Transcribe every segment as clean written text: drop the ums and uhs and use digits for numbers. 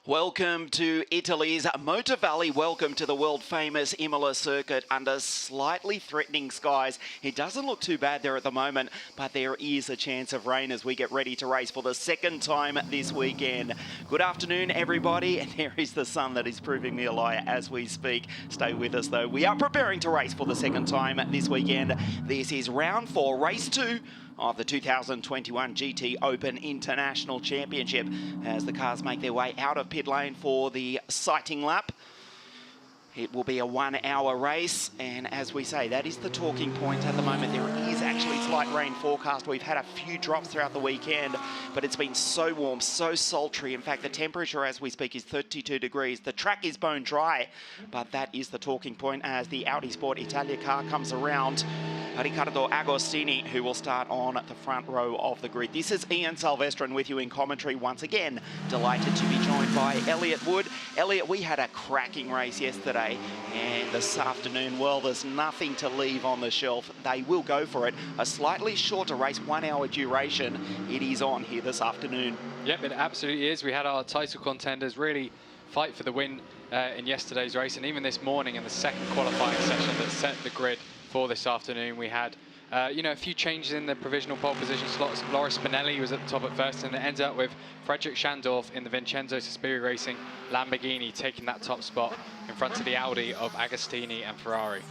Welcome to Italy's Motor Valley. Welcome to the world-famous Imola circuit under slightly threatening skies. It doesn't look too bad there at the moment, but there is a chance of rain as we get ready to race for the second time this weekend. Good afternoon, everybody. And there is the sun that is proving me a liar as we speak. Stay with us, though. We are preparing to race for the second time this weekend. This is round 4, race 2 of the 2021 GTOpen International Championship as the cars make their way out of pit lane for the sighting lap. It will be a 1 hour race, and as we say, that is the talking point at the moment. There is actually slight rain forecast. We've had a few drops throughout the weekend, but it's been so warm, so sultry. In fact, the temperature as we speak is 32 degrees. The track is bone dry, but that is the talking point as the Audi Sport Italia car comes around. Riccardo Agostini, who will start on the front row of the grid. This is Ian Silvestrin with you in commentary once again. Delighted to be joined by Elliot Wood. Elliot, we had a cracking race yesterday, and this afternoon, well, there's nothing to leave on the shelf. They will go for it. A slightly shorter race, 1 hour duration. It is on here this afternoon. Yep, it absolutely is. We had our title contenders really fight for the win in yesterday's race, and even this morning in the second qualifying session that set the grid for this afternoon, we had a few changes in the provisional pole position slots. Loris Spinelli was at the top at first, and it ends up with Frederick Schandorf in the Vincenzo Sospiri Racing Lamborghini taking that top spot in front of the Audi of Agostini and Ferrari.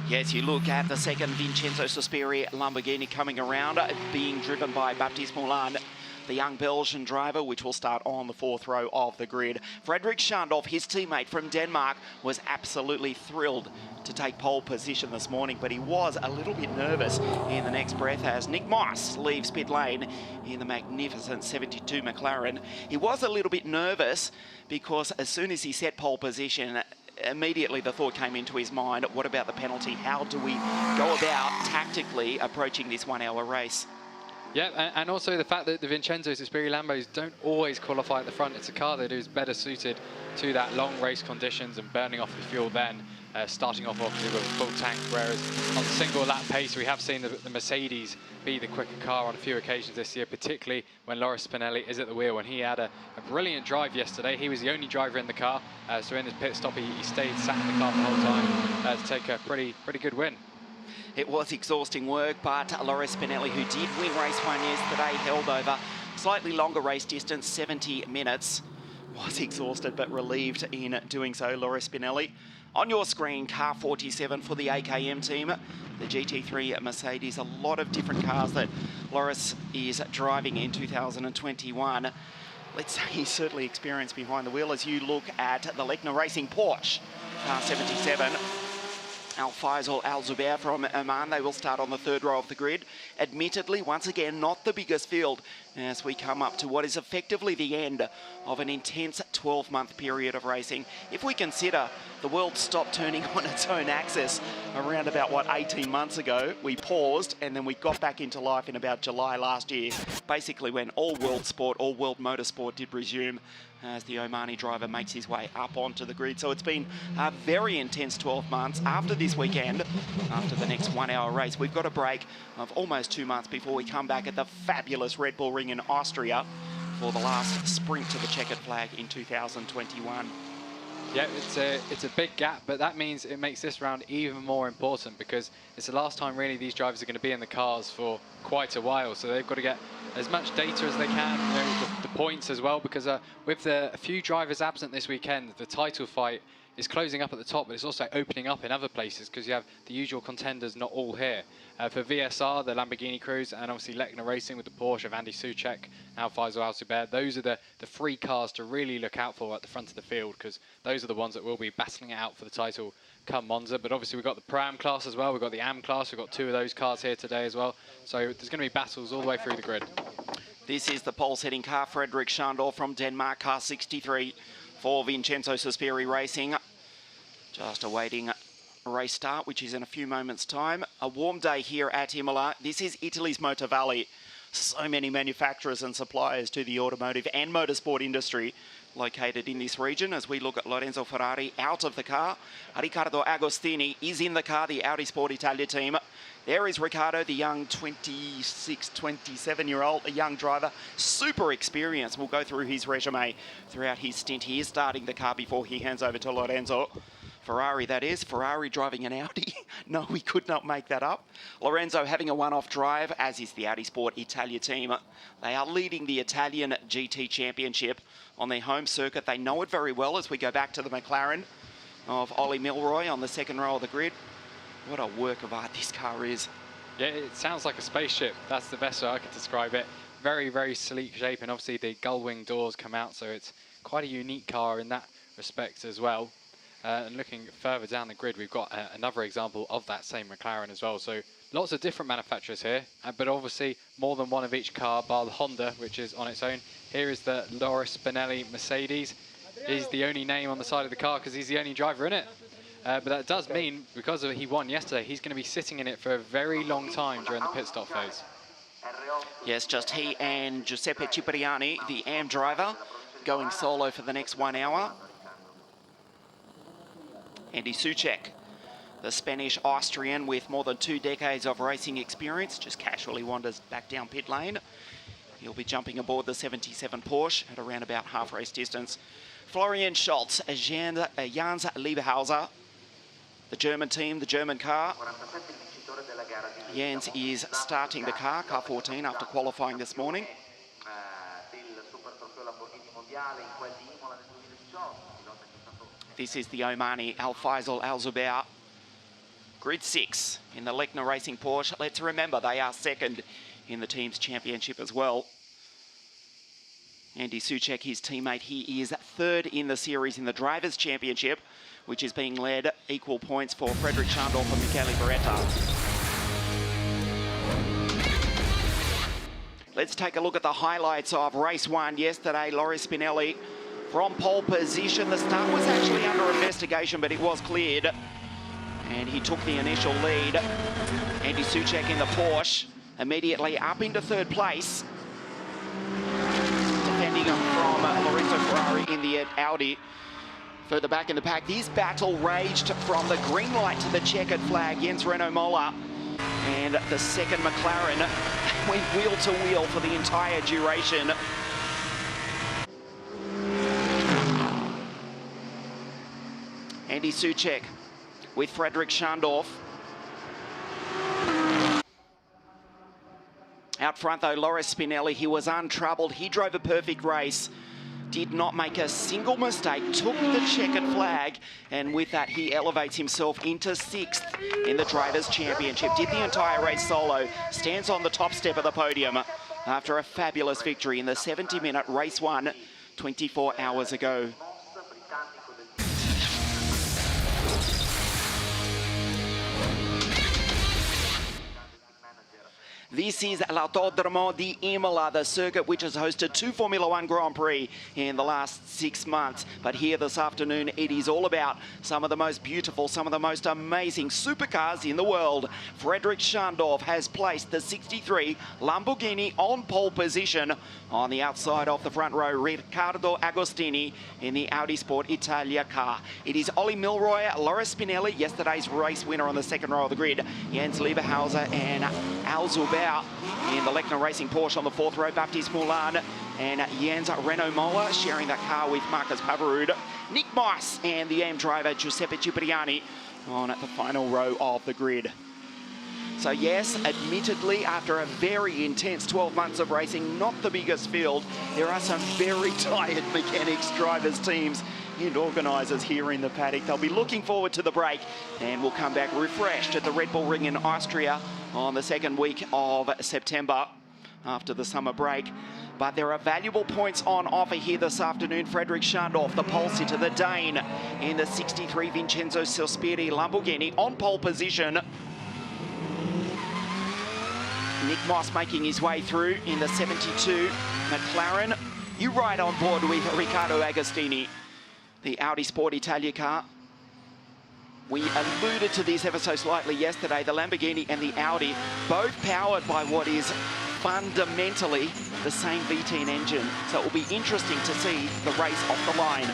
Yes, you look at the second Vincenzo Sospiri Lamborghini coming around, being driven by Baptiste Moulin, the young Belgian driver, which will start on the fourth row of the grid. Frederick Schandorf, his teammate from Denmark, was absolutely thrilled to take pole position this morning, but he was a little bit nervous in the next breath as Nick Moss leaves pit lane in the magnificent 72 McLaren. He was a little bit nervous because as soon as he set pole position, immediately the thought came into his mind, what about the penalty? How do we go about tactically approaching this 1 hour race? Yeah, and also the fact that the Vincenzo Sospiri Lambos don't always qualify at the front. It's a car that is better suited to that long race conditions and burning off the fuel then, starting off obviously with a full tank, whereas on single lap pace we have seen the Mercedes be the quicker car on a few occasions this year, particularly when Loris Spinelli is at the wheel, and he had a brilliant drive yesterday. He was the only driver in the car, so in his pit stop he stayed sat in the car the whole time to take a pretty good win. It was exhausting work, but Loris Spinelli, who did win race 1 yesterday, held over slightly longer race distance, 70 minutes. Was exhausted, but relieved in doing so, Loris Spinelli. On your screen, car 47 for the AKM team, the GT3 Mercedes. A lot of different cars that Loris is driving in 2021. Let's say he's certainly experienced behind the wheel as you look at the Lechner Racing Porsche, car 77. Al Faisal Al Zubair from Oman. They will start on the third row of the grid. Admittedly, once again, not the biggest field as we come up to what is effectively the end of an intense 12-month period of racing. If we consider the world stopped turning on its own axis around about, 18 months ago, we paused and then we got back into life in about July last year, basically when all world sport, all world motorsport did resume as the Omani driver makes his way up onto the grid. So it's been a very intense 12 months. After this weekend, after the next 1 hour race, we've got a break of almost 2 months before we come back at the fabulous Red Bull Ring in Austria for the last sprint to the checkered flag in 2021. Yeah, it's a big gap, but that means it makes this round even more important because it's the last time really these drivers are going to be in the cars for quite a while. So they've got to get as much data as they can, the points as well, because with a few drivers absent this weekend, the title fight is closing up at the top, but it's also opening up in other places because you have the usual contenders not all here. For VSR, the Lamborghini crews, and obviously Lechner Racing with the Porsche of Andy Soucek, Al Faisal Al Zubair, those are the three cars to really look out for at the front of the field because those are the ones that will be battling it out for the title come Monza. But obviously we've got the Pro-Am class as well, we've got the Am class, we've got two of those cars here today as well. So there's going to be battles all the way through the grid. This is the pole-setting car, Frederick Schandorf from Denmark, car 63 for Vincenzo Sospiri Racing. Just awaiting race start, which is in a few moments' time. A warm day here at Imola. This is Italy's Motor Valley. So many manufacturers and suppliers to the automotive and motorsport industry located in this region. As we look at Lorenzo Ferrari out of the car, Riccardo Agostini is in the car, the Audi Sport Italia team. There is Riccardo, the young 26, 27-year-old, a young driver, super experienced. We'll go through his resume throughout his stint. He is starting the car before he hands over to Lorenzo. Ferrari, that is. Ferrari driving an Audi. No, we could not make that up. Lorenzo having a one-off drive, as is the Audi Sport Italia team. They are leading the Italian GT Championship on their home circuit. They know it very well as we go back to the McLaren of Ollie Milroy on the second row of the grid. What a work of art this car is. Yeah, it sounds like a spaceship. That's the best way I could describe it. Very, very sleek shape, and obviously the gull-wing doors come out, so it's quite a unique car in that respect as well. And looking further down the grid, we've got another example of that same McLaren as well. So lots of different manufacturers here, but obviously more than one of each car, bar the Honda, which is on its own. Here is the Loris Spinelli Mercedes. He's the only name on the side of the car because he's the only driver in it. But that does mean, because he won yesterday, he's going to be sitting in it for a very long time during the pit stop phase. Yes, just he and Giuseppe Cipriani, the AM driver, going solo for the next 1 hour. Andy Soucek, the Spanish-Austrian with more than 2 decades of racing experience, just casually wanders back down pit lane. He'll be jumping aboard the 77 Porsche at around about half race distance. Florian Scholz, Jans Lieberhauser, the German team, the German car. Jans is starting the car 14, after qualifying this morning. This is the Omani Al Faisal Al Zubair. Grid 6 in the Lechner Racing Porsche. Let's remember they are second in the team's championship as well. Andy Soucek, his teammate, he is third in the series in the Drivers' Championship, which is being led equal points for Frederic Schandorf and Michele Beretta. Let's take a look at the highlights of race 1 yesterday. Loris Spinelli from pole position. The start was actually under investigation, but it was cleared. And he took the initial lead. Andy Soucek in the Porsche, immediately up into third place. Defending from Lorenzo Ferrari in the Audi. Further back in the pack, this battle raged from the green light to the checkered flag. Jens Renault Mola and the second McLaren went wheel to wheel for the entire duration. Andy Soucek with Frederic Schandorf. Out front though, Loris Spinelli, he was untroubled. He drove a perfect race, did not make a single mistake, took the checkered flag, and with that he elevates himself into 6th in the Drivers' Championship. Did the entire race solo, stands on the top step of the podium after a fabulous victory in the 70-minute race 1 24 hours ago. This is l'Autodromo di Imola, the circuit which has hosted 2 Formula 1 Grand Prix in the last 6 months. But here this afternoon, it is all about some of the most beautiful, some of the most amazing supercars in the world. Frederic Schandorf has placed the 63 Lamborghini on pole position. On the outside of the front row, Riccardo Agostini in the Audi Sport Italia car. It is Ollie Milroy, Loris Spinelli, yesterday's race winner on the second row of the grid, Jens Lieberhauser and Al Zubair in the Lechner Racing Porsche on the 4th row, Baptiste Moulin and Jens Renault Mola sharing that car with Marcus Pavarud. Nick Moss and the AM driver Giuseppe Cipriani on at the final row of the grid. So yes, admittedly, after a very intense 12 months of racing, not the biggest field, there are some very tired mechanics, drivers, teams and organisers here in the paddock. They'll be looking forward to the break and will come back refreshed at the Red Bull Ring in Austria on the 2nd week of September after the summer break. But there are valuable points on offer here this afternoon. Frederic Schandorf, the pole sitter, the Dane, in the 63 Vincenzo Sospiri Lamborghini on pole position. Nick Moss making his way through in the 72 McLaren. You ride on board with Riccardo Agostini, the Audi Sport Italia car. We alluded to this ever so slightly yesterday. The Lamborghini and the Audi, both powered by what is fundamentally the same V10 engine. So it will be interesting to see the race off the line.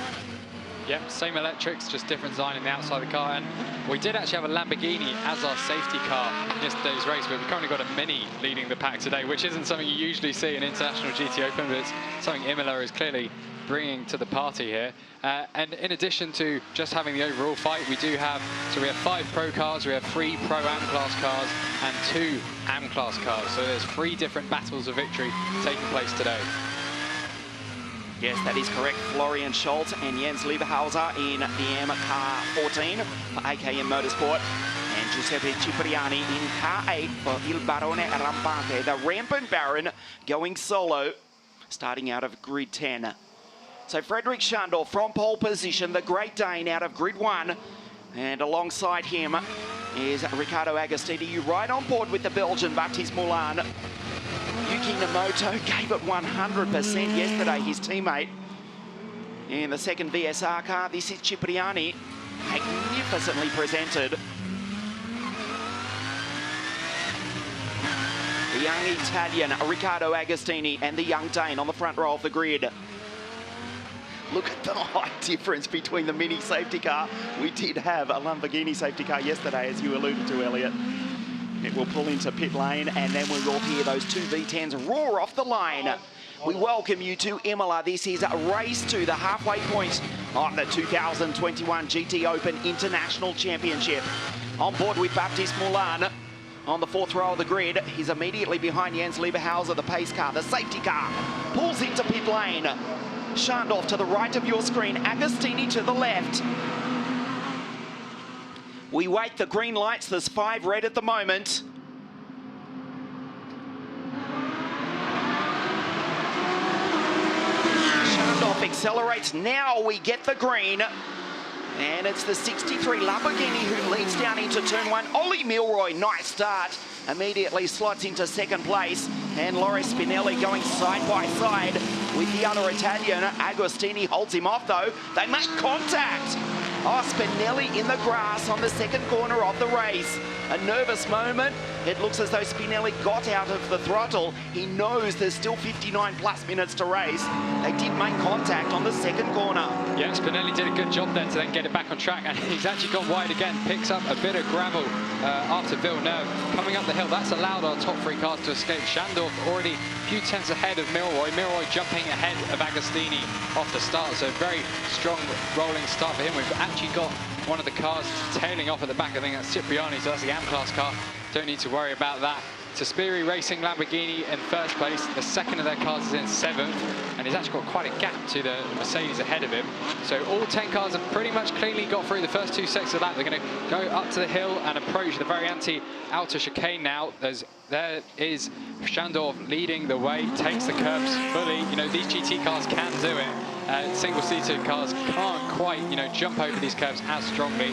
Yep, same electrics, just different design in the outside of the car. And we did actually have a Lamborghini as our safety car in yesterday's race, but we've currently got a Mini leading the pack today, which isn't something you usually see in International GTOpen, but it's something Imola is clearly bringing to the party here. And in addition to just having the overall fight, we do have, so we have 5 Pro cars, we have 3 Pro Am Class cars, and 2 Am Class cars. So there's 3 different battles of victory taking place today. Yes, that is correct. Florian Schultz and Jens Lieberhauser in the M Car 14 for AKM Motorsport. And Giuseppe Cipriani in Car 8 for Il Barone Rampante. The Rampant Baron going solo, starting out of grid 10. So Frederick Schandorf from pole position, the Great Dane out of grid 1. And alongside him is Riccardo Agostini, right on board with the Belgian Baptiste Moulin. Yuki Namoto gave it 100% yesterday, his teammate. In the second VSR car, this is Cipriani, magnificently presented. The young Italian, Riccardo Agostini, and the young Dane on the front row of the grid. Look at the height difference between the Mini safety car. We did have a Lamborghini safety car yesterday, as you alluded to, Elliot. It will pull into pit lane, and then we will hear those 2 V10s roar off the line. We welcome you to Imola. This is a race to the halfway point of the 2021 GTOpen International Championship. On board with Baptiste Moulin on the 4th row of the grid. He's immediately behind Jens Lieberhauser, the pace car, the safety car. Pulls into pit lane. Schandorf to the right of your screen, Agostini to the left. We wait the green lights, there's 5 red at the moment. Schandorf accelerates, now we get the green. And it's the 63 Lamborghini who leads down into turn 1. Ollie Milroy, nice start. Immediately slots into second place. And Loris Spinelli going side by side with the other Italian. Agostini holds him off though. They make contact. Oh, Spinelli in the grass on the second corner of the race. A nervous moment. It looks as though Spinelli got out of the throttle. He knows there's still 59 plus minutes to race. They did make contact on the second corner. Yeah, Spinelli did a good job there to then get it back on track, and he's actually gone wide again, picks up a bit of gravel after Villeneuve. Coming up the hill, that's allowed our top 3 cars to escape. Schandorf already a few tenths ahead of Milroy. Milroy jumping ahead of Agostini off the start, so very strong rolling start for him. We've actually got one of the cars tailing off at the back. I think that's Cipriani, so that's the Am-Class car. Don't need to worry about that. Taspiri Racing Lamborghini in first place. The second of their cars is in 7th, and he's actually got quite a gap to the Mercedes ahead of him. So all 10 cars have pretty much cleanly got through the first 2 sections of that. They're going to go up to the hill and approach the very anti-outer chicane now. There is Schandorf leading the way, takes the curbs fully. You know, these GT cars can do it. Single-seater cars can't quite, you know, jump over these curves as strongly.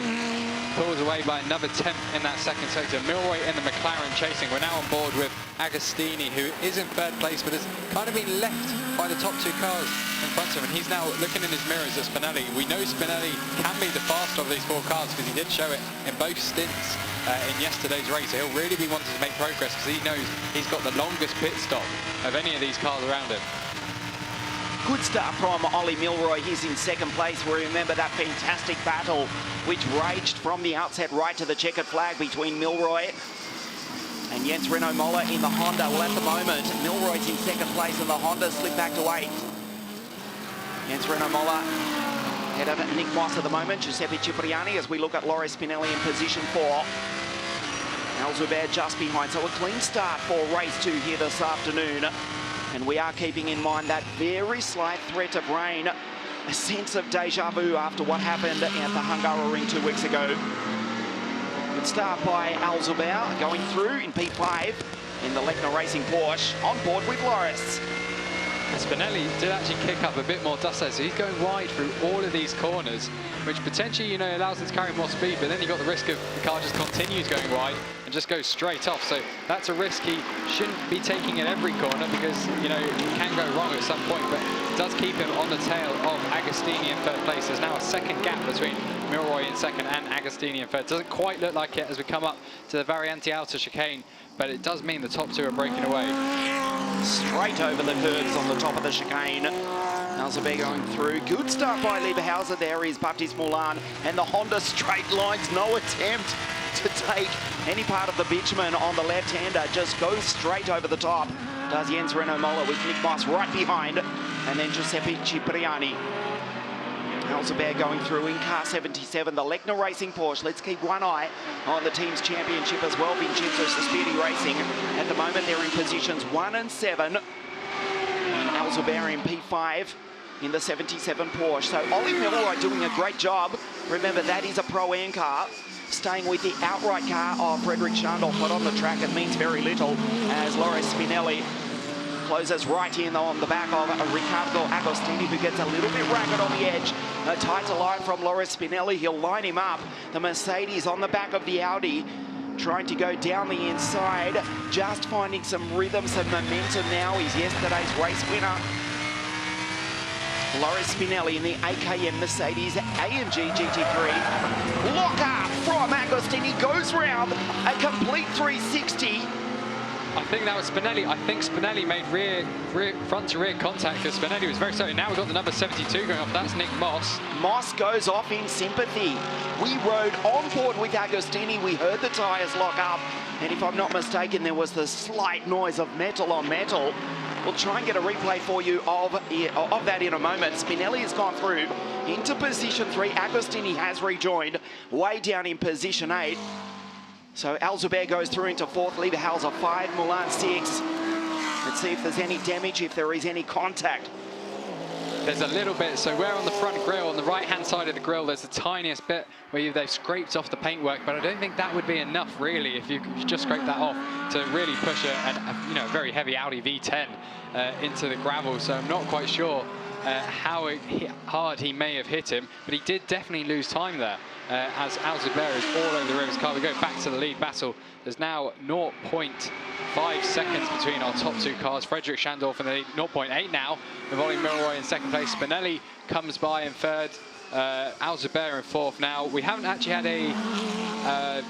Pulls away by another 10th in that second sector. Milroy in the McLaren chasing. We're now on board with Agostini, who is in 3rd place, but has kind of been left by the top 2 cars in front of him. And he's now looking in his mirrors at Spinelli. We know Spinelli can be the fastest of these 4 cars because he did show it in both stints in yesterday's race. So he'll really be wanting to make progress because he knows he's got the longest pit stop of any of these cars around him. Good start from Ollie Milroy. He's in 2nd place. We remember that fantastic battle which raged from the outset right to the checkered flag between Milroy and Jens Renault Moller in the Honda. Well, at the moment, Milroy's in 2nd place and the Honda slipped back to 8th. Jens Renault Moller ahead of Nick Moss at the moment. Giuseppe Cipriani as we look at Loris Spinelli in position 4. Al Zubair just behind. So a clean start for race 2 here this afternoon. And we are keeping in mind that very slight threat of rain, a sense of deja vu after what happened at the Hungaroring 2 weeks ago. Good start by Al Zubair going through in P5 in the Lechner Racing Porsche, on board with Loris. Spinelli did actually kick up a bit more dust there, so he's going wide through all of these corners, which potentially, you know, allows him to carry more speed, but then you've got the risk of the car just continues going wide and just goes straight off. So that's a risk he shouldn't be taking at every corner, because, you know, it can go wrong at some point, but it does keep him on the tail of Agostini in third place. There's now a second gap between Milroy in second and Agostini in third. Doesn't quite look like it as we come up to the Variante Alta chicane, but it does mean the top two are breaking away. Straight over the curves on the top of the chicane. Alzabeth going through. Good start by Lieberhauser. There is Baptiste Moulin, and the Honda straight lines. No attempt to take any part of the bitumen on the left-hander. Just goes straight over the top. Does Jens Renault-Moller with Nick Moss right behind, and then Giuseppe Cipriani. Alzabeth going through in car 77, the Lechner Racing Porsche. Let's keep one eye on the team's championship as well. Vincenzo Sospiri Racing. At the moment, they're in positions 1 and 7. Alzabeth in P5 in the 77 Porsche. So Ollie Milroy doing a great job. Remember, that is a Pro-Am car. Staying with the outright car of Frederic Schandorf, but on the track it means very little, as Loris Spinelli closes right in on the back of Riccardo Agostini, who gets a little bit ragged on the edge. A tighter line from Loris Spinelli. He'll line him up. The Mercedes on the back of the Audi, trying to go down the inside, just finding some rhythm, some momentum now. He's yesterday's race winner. Loris Spinelli in the AKM Mercedes AMG GT3. Lock up from Agostini, goes round a complete 360. I think that was Spinelli. I think Spinelli made front to rear contact, because Spinelli was very certain. Now we've got the number 72 going off. That's Nick Moss. Moss goes off in sympathy. We rode on board with Agostini. We heard the tyres lock up. And if I'm not mistaken, there was the slight noise of metal on metal. We'll try and get a replay for you of that in a moment. Spinelli has gone through into position 3. Agostini has rejoined way down in position 8. So Alzabeth goes through into 4th, Lieberhauser 5, Moulin 6. Let's see if there's any damage, if there is any contact. There's a little bit. So we're on the front grille, on the right-hand side of the grille, there's the tiniest bit where they've scraped off the paintwork, but I don't think that would be enough, really, if you just scrape that off to really push a very heavy Audi V10 into the gravel. So I'm not quite sure how hard he may have hit him, but he did definitely lose time there. As Alzabeth is all over the Rivers car. We go back to the lead battle. There's now 0.5 seconds between our top two cars. Frederic Schandorf in the lead, 0.8 now, with Ollie Milroy in second place. Spinelli comes by in third, Alzabeth in fourth. Now, we haven't actually had a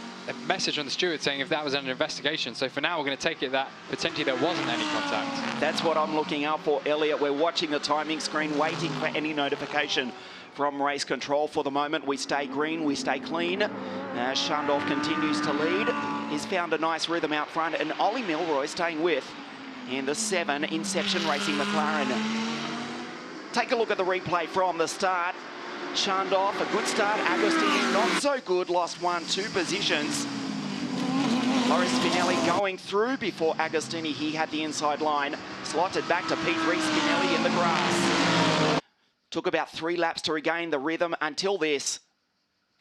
message on the steward saying if that was under investigation. So for now, we're going to take it that potentially there wasn't any contact. That's what I'm looking out for, Elliot. We're watching the timing screen, waiting for any notification from race control. For the moment, we stay green, we stay clean. As Schandorf continues to lead, he's found a nice rhythm out front, and Ollie Milroy staying with in the 7 Inception Racing McLaren. Take a look at the replay from the start. Schandorf, a good start. Agostini, not so good, lost 1-2 positions. Loris Spinelli going through before Agostini. He had the inside line. Slotted back to P3, Spinelli in the grass. Took about 3 laps to regain the rhythm until this.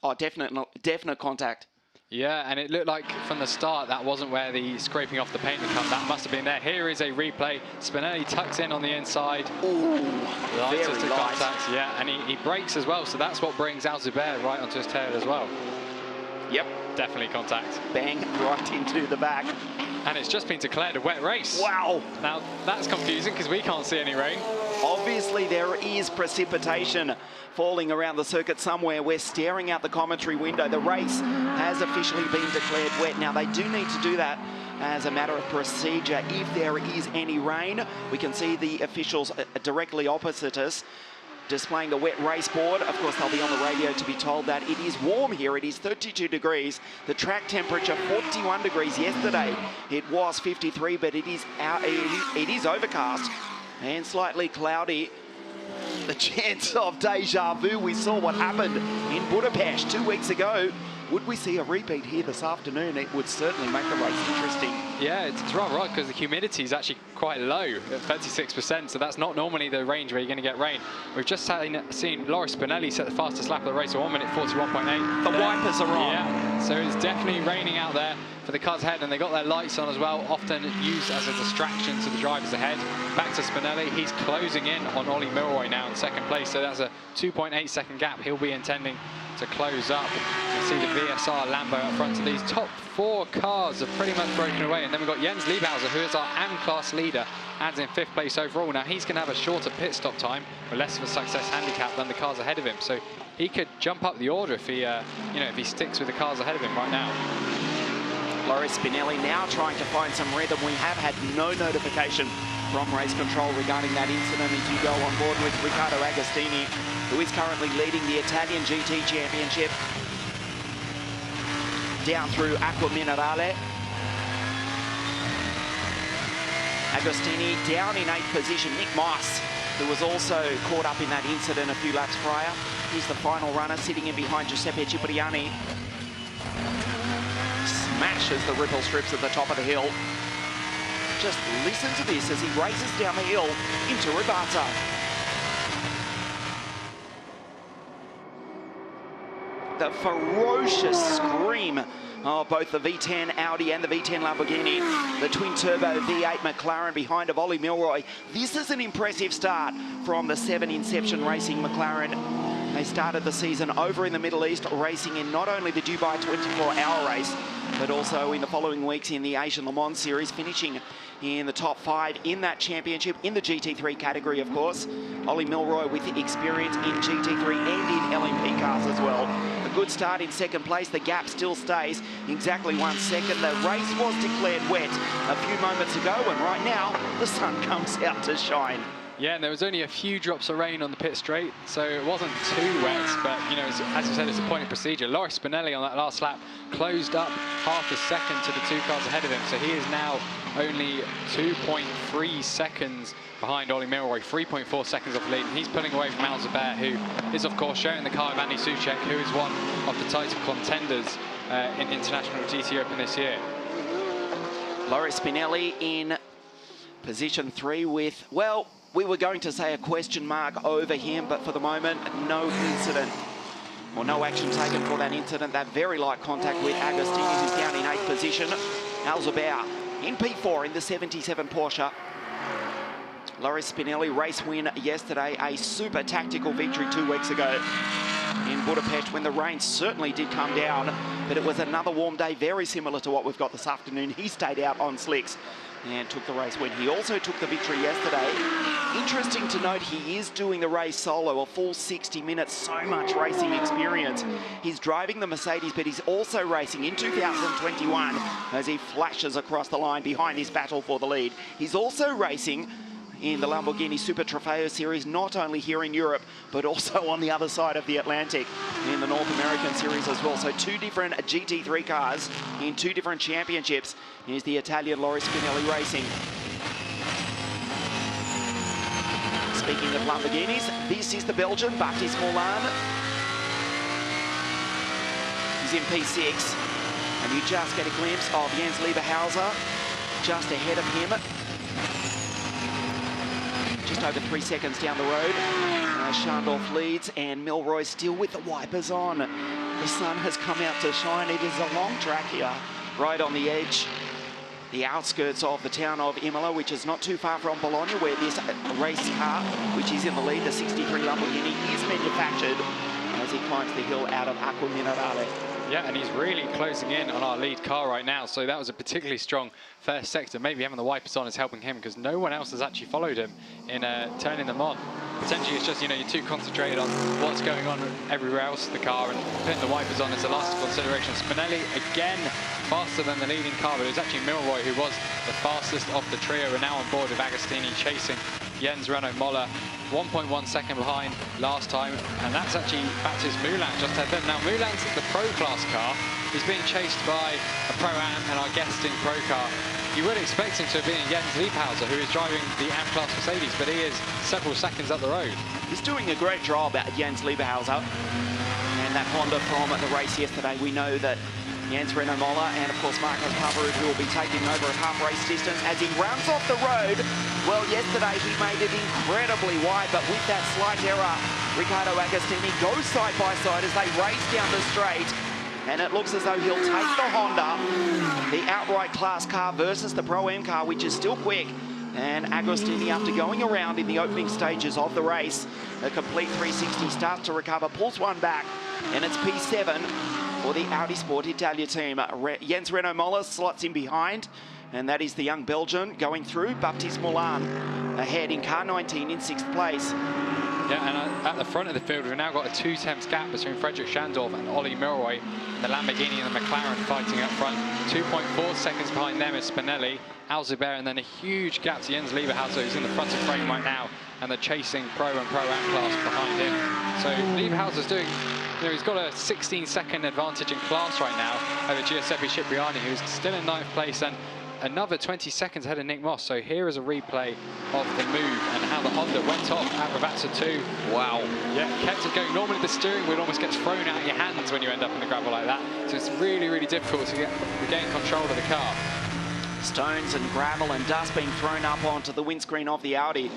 Oh, definite contact. Yeah, and it looked like from the start that wasn't where the scraping off the paint had come. That must have been there. Here is a replay. Spinelli tucks in on the inside. Ooh, Lightest very to light. contact. Yeah, and he brakes as well, so that's what brings Alzabeth right onto his tail as well. Yep. Definitely contact. Bang, right into the back. And it's just been declared a wet race. Wow. Now, that's confusing because we can't see any rain. Obviously, there is precipitation falling around the circuit somewhere. We're staring out the commentary window. The race has officially been declared wet. Now, they do need to do that as a matter of procedure. If there is any rain, we can see the officials directly opposite us displaying the wet race board. Of course, they'll be on the radio to be told that it is warm here. It is 32 degrees. The track temperature 41 degrees. Yesterday it was 53, but it is overcast and slightly cloudy. The chance of deja vu. We saw what happened in Budapest 2 weeks ago. Would we see a repeat here this afternoon? It would certainly make the race interesting. Yeah, it's rather odd because the humidity is actually quite low at 36%, so that's not normally the range where you're going to get rain. We've just seen Loris Spinelli set the fastest lap of the race at 1 minute 41.8. The wipers are on. Yeah, so it's definitely raining out there for the cars ahead, and they got their lights on as well, often used as a distraction to the drivers ahead. Back to Spinelli, he's closing in on Ollie Milroy now in second place, so that's a 2.8 second gap he'll be intending to close up. You see the VSR Lambo up front. So these top 4 cars have pretty much broken away. And then we've got Jens Liebhauser, who is our AM-class leader, and in 5th place overall. Now he's going to have a shorter pit stop time, with less of a success handicap than the cars ahead of him. So he could jump up the order if he, if he sticks with the cars ahead of him right now. Loris Spinelli now trying to find some rhythm. We have had no notification from race control regarding that incident as you go on board with Riccardo Agostini, who is currently leading the Italian GT Championship down through Acqua Minerale. Agostini down in 8th position. Nick Moss, who was also caught up in that incident a few laps prior. He's the final runner, sitting in behind Giuseppe Cipriani. Smashes the ripple strips at the top of the hill. Just listen to this as he races down the hill into Ribata. The ferocious scream of both the V10 Audi and the V10 Lamborghini. The twin-turbo V8 McLaren behind of Ollie Milroy. This is an impressive start from the 7 Inception Racing McLaren. They started the season over in the Middle East, racing in not only the Dubai 24-hour race, but also in the following weeks in the Asian Le Mans Series, finishing in the top 5 in that championship, in the GT3 category, of course. Ollie Milroy with experience in GT3 and in LMP cars as well. A good start in 2nd place. The gap still stays exactly 1 second. The race was declared wet a few moments ago, and right now, the sun comes out to shine. Yeah, and there was only a few drops of rain on the pit straight, so it wasn't too wet, but, as you said, it's a point of procedure. Loris Spinelli on that last lap closed up half a second to the 2 cars ahead of him, so he is now only 2.3 seconds behind Ollie Milroy, 3.4 seconds off the lead, and he's pulling away from Alzabert, who is, of course, sharing the car with Andy Soucek, who is one of the title contenders in the International GTOpen this year. Loris Spinelli in position 3 with, well, we were going to say a question mark over him, but for the moment, no incident, or no action taken for that incident. That very light contact with Agostini, who's down in 8th position. Alzabert in P4 in the 77 Porsche. Loris Spinelli, race win yesterday, a super tactical victory 2 weeks ago in Budapest when the rain certainly did come down, but it was another warm day, very similar to what we've got this afternoon. He stayed out on slicks and took the race win. He also took the victory yesterday. Interesting to note, he is doing the race solo, a full 60 minutes, so much racing experience. He's driving the Mercedes, but he's also racing in 2021 as he flashes across the line behind his battle for the lead. He's also racing in the Lamborghini Super Trofeo Series, not only here in Europe, but also on the other side of the Atlantic in the North American Series as well. So 2 different GT3 cars in 2 different championships. Here's the Italian Loris Spinelli racing. Speaking of Lamborghinis, this is the Belgian Baptiste Moulin. He's in P6, and you just get a glimpse of Jens Liebhauser just ahead of him. Just over 3 seconds down the road. Schandorf leads, and Milroy still with the wipers on. The sun has come out to shine. It is a long track here, right on the edge. The outskirts of the town of Imola, which is not too far from Bologna, where this race car, which is in the lead, the 63 Lamborghini, is manufactured as he climbs the hill out of Acqua Minerale. Yeah, and he's really closing in on our lead car right now, so that was a particularly strong first sector. Maybe having the wipers on is helping him, because no one else has actually followed him in turning them on. Potentially it's just, you're too concentrated on what's going on everywhere else in the car, and putting the wipers on is a last consideration. Spinelli, again, faster than the leading car, but it was actually Milroy who was the fastest of the trio. We're now on board with Agostini chasing Jens Renault Moller, 1.1 second behind last time, and that's actually Baptiste Moulin just ahead of him. Now Moulin's the Pro Class car. He's being chased by a Pro-Am and our guesting Pro car. You would expect him to be Jens Liebhauser, who is driving the AM-Class Mercedes, but he is several seconds up the road. He's doing a great job at Jens Liebhauser. And that Honda from the race yesterday, we know that Jens Renault Moller and, of course, Marcos Pavarud, who will be taking over at half race distance as he runs off the road. Well, yesterday he made it incredibly wide, but with that slight error, Riccardo Agostini goes side by side as they race down the straight. And it looks as though he'll take the Honda, the outright class car versus the Pro-Am car, which is still quick. And Agostini, after going around in the opening stages of the race, a complete 360, starts to recover, pulls one back, And it's P7 for the Audi Sport Italia team. Jens Renault Moller slots in behind, and that is the young Belgian going through. Baptiste Moulin ahead in car 19 in 6th place. Yeah, and at the front of the field, we've now got a 2/10 gap between Frederick Schandorf and Ollie Milroy. And the Lamborghini and the McLaren fighting up front. 2.4 seconds behind them is Spinelli, Alzubert, and then a huge gap to Jens Lieberhauser, who's in the front of frame right now, and the chasing Pro and Pro-Am class behind him. So Lieberhauser's doing, he's got a 16-second advantage in class right now over Giuseppe Cipriani, who's still in 9th place, and another 20 seconds ahead of Nick Moss. So here is a replay of the move and how the Honda went off at Ravazza 2. Wow. Yeah, kept it going. Normally the steering wheel almost gets thrown out of your hands when you end up in the gravel like that. So it's really, really difficult to regain control of the car. Stones and gravel and dust being thrown up onto the windscreen of the Audi.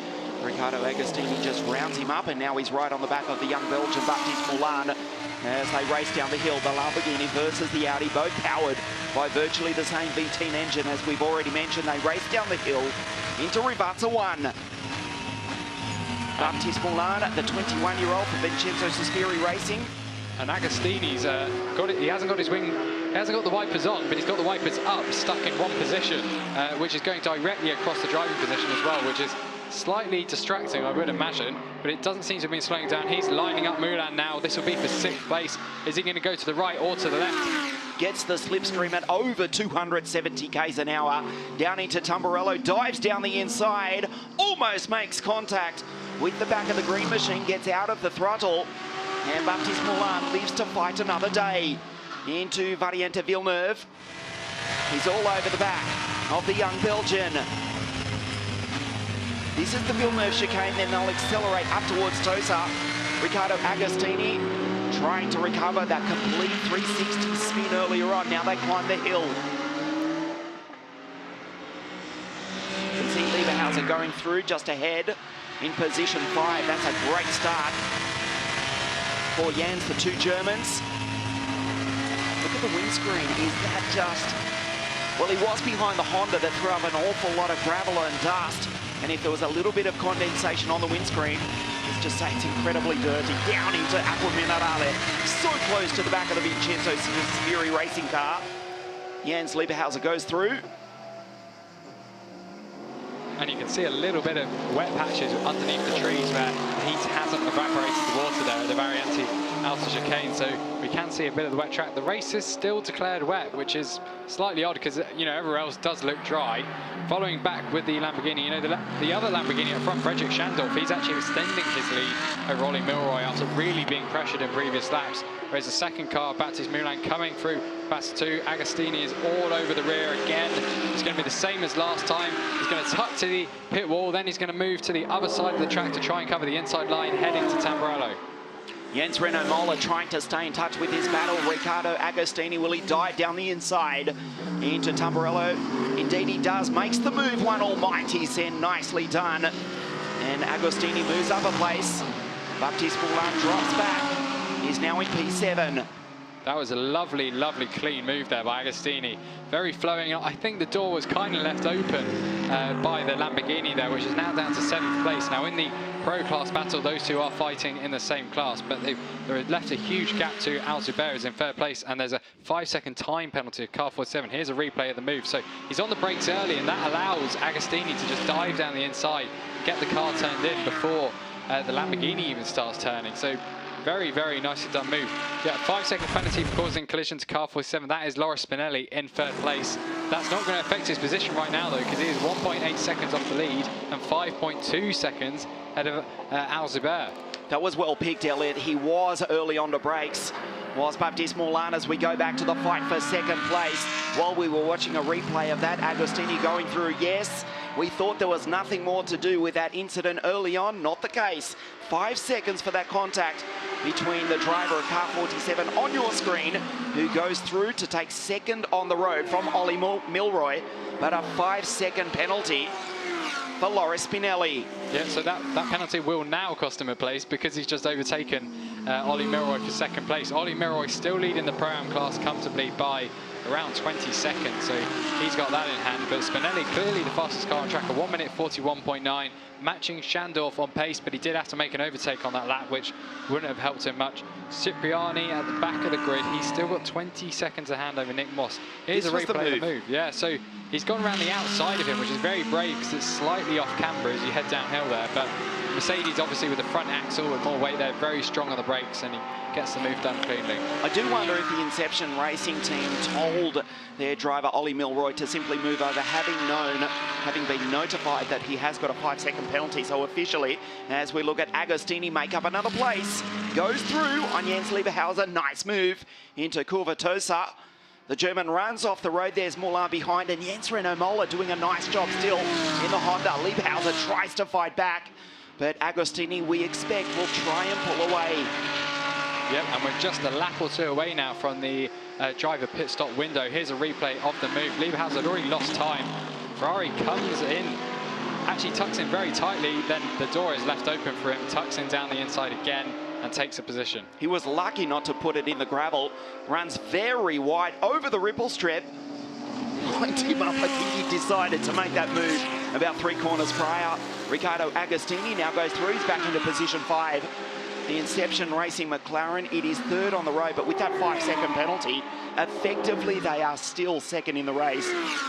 Riccardo Agostini just rounds him up, and now he's right on the back of the young Belgian Baptiste Moulin as they race down the hill. The Lamborghini versus the Audi, both powered by virtually the same V10 engine. As we've already mentioned, they race down the hill into Ravazza 1. Baptiste Moulin, the 21-year-old for Vincenzo Sospiri Racing. And Agostini's got it. He hasn't got his wing. He hasn't got the wipers on, but he's got the wipers up, stuck in one position, which is going directly across the driving position as well, which is slightly distracting, I would imagine, but it doesn't seem to have been slowing down. He's lining up Moulin now. This will be for 6th place. Is he going to go to the right or to the left? Gets the slipstream at over 270 k's an hour. Down into Tamburello, dives down the inside, almost makes contact with the back of the green machine, gets out of the throttle, and Baptiste Moulin lives to fight another day. Into Variante Villeneuve. He's all over the back of the young Belgian. This is the Villeneuve chicane, then they'll accelerate up towards Tosa. Riccardo Agostini trying to recover that complete 360 spin earlier on. Now they climb the hill. You can see Lieberhauser going through just ahead in position 5. That's a great start for Jens, the 2 Germans. Look at the windscreen. Is that just... Well, he was behind the Honda that threw up an awful lot of gravel and dust. And if there was a little bit of condensation on the windscreen, let's just say it's incredibly dirty. Down into Acqua Minerale. So close to the back of the Vincenzo Sospiri racing car. Jens Lieberhauser goes through. And you can see a little bit of wet patches underneath the trees where the heat hasn't evaporated the water there at the Variante Alta chicane, so we can see a bit of the wet track. The race is still declared wet, which is slightly odd because, everywhere else does look dry. Following back with the Lamborghini, the other Lamborghini up front, Frederick Schandorf, he's actually extending his lead over Ollie Milroy after really being pressured in previous laps. Whereas the second car, Baptiste Moulin, coming through Ravazza 2. Agostini is all over the rear again. It's going to be the same as last time. He's going to tuck to the pit wall, then he's going to move to the other side of the track to try and cover the inside line, heading to Tamburello. Jens Renault Moller trying to stay in touch with his battle. Riccardo Agostini, will he dive down the inside into Tamburello? Indeed he does. Makes the move, one almighty send. Nicely done. And Agostini moves up a place. Baptiste Moulin drops back. He's now in P7. That was a lovely, lovely clean move there by Agostini. Very flowing. I think the door was kind of left open by the Lamborghini there, which is now down to 7th place. Now in the Pro class battle, those two are fighting in the same class, but they've left a huge gap to Alzubert, who's in 3rd place, and there's a 5-second time penalty of car 47. Here's a replay of the move. So he's on the brakes early, and that allows Agostini to just dive down the inside, get the car turned in before the Lamborghini even starts turning. So very, very nicely done move. Yeah, 5-second penalty for causing collision to car 47. That is Laura Spinelli in 3rd place. That's not going to affect his position right now, though, because he is 1.8 seconds off the lead and 5.2 seconds ahead of Alzubert. That was well picked, Elliot. He was early on the brakes. Was Baptiste Moulin, as we go back to the fight for 2nd place. While we were watching a replay of that, Agostini going through, yes, we thought there was nothing more to do with that incident early on. Not the case. 5 seconds for that contact between the driver of car 47 on your screen, who goes through to take 2nd on the road from Ollie Milroy, but a 5-second penalty for Loris Spinelli. Yeah, so that penalty will now cost him a place because he's just overtaken Ollie Milroy for 2nd place. Ollie Milroy still leading the Pro-Am class comfortably by around 20 seconds, so he's got that in hand. But Spinelli, clearly the fastest car on track at 1 minute 41.9, matching Schandorf on pace, but he did have to make an overtake on that lap, which wouldn't have helped him much. Cipriani at the back of the grid, he's still got 20 seconds a hand over Nick Moss. Here's a replay of the move. Yeah, so he's gone around the outside of him, which is very brave because it's slightly off camber as you head downhill there. But Mercedes, obviously, with the front axle with more weight there, very strong on the brakes, and he gets the move done cleanly. I do wonder if the Inception Racing team told their driver, Ollie Milroy, to simply move over, having been notified that he has got a 5-second penalty. So officially, as we look at Agostini make up another place, goes through on Jens Lieberhauser. Nice move into Curva Tosa. The German runs off the road. There's Moulin behind, and Jens Imola doing a nice job still in the Honda. Lieberhauser tries to fight back, but Agostini, we expect, will try and pull away. Yep, and we're just a lap or two away now from the driver pit stop window. Here's a replay of the move. Lieberhauser had already lost time. Ferrari comes in, actually tucks in very tightly, then the door is left open for him, tucks in down the inside again, and takes a position. He was lucky not to put it in the gravel. Runs very wide over the ripple strip. Lined him up. I think he decided to make that move about 3 corners prior. Riccardo Agostini now goes through. He's back into position 5. The Inception Racing McLaren, it is 3rd on the road, but with that 5-second penalty, effectively they are still 2nd in the race.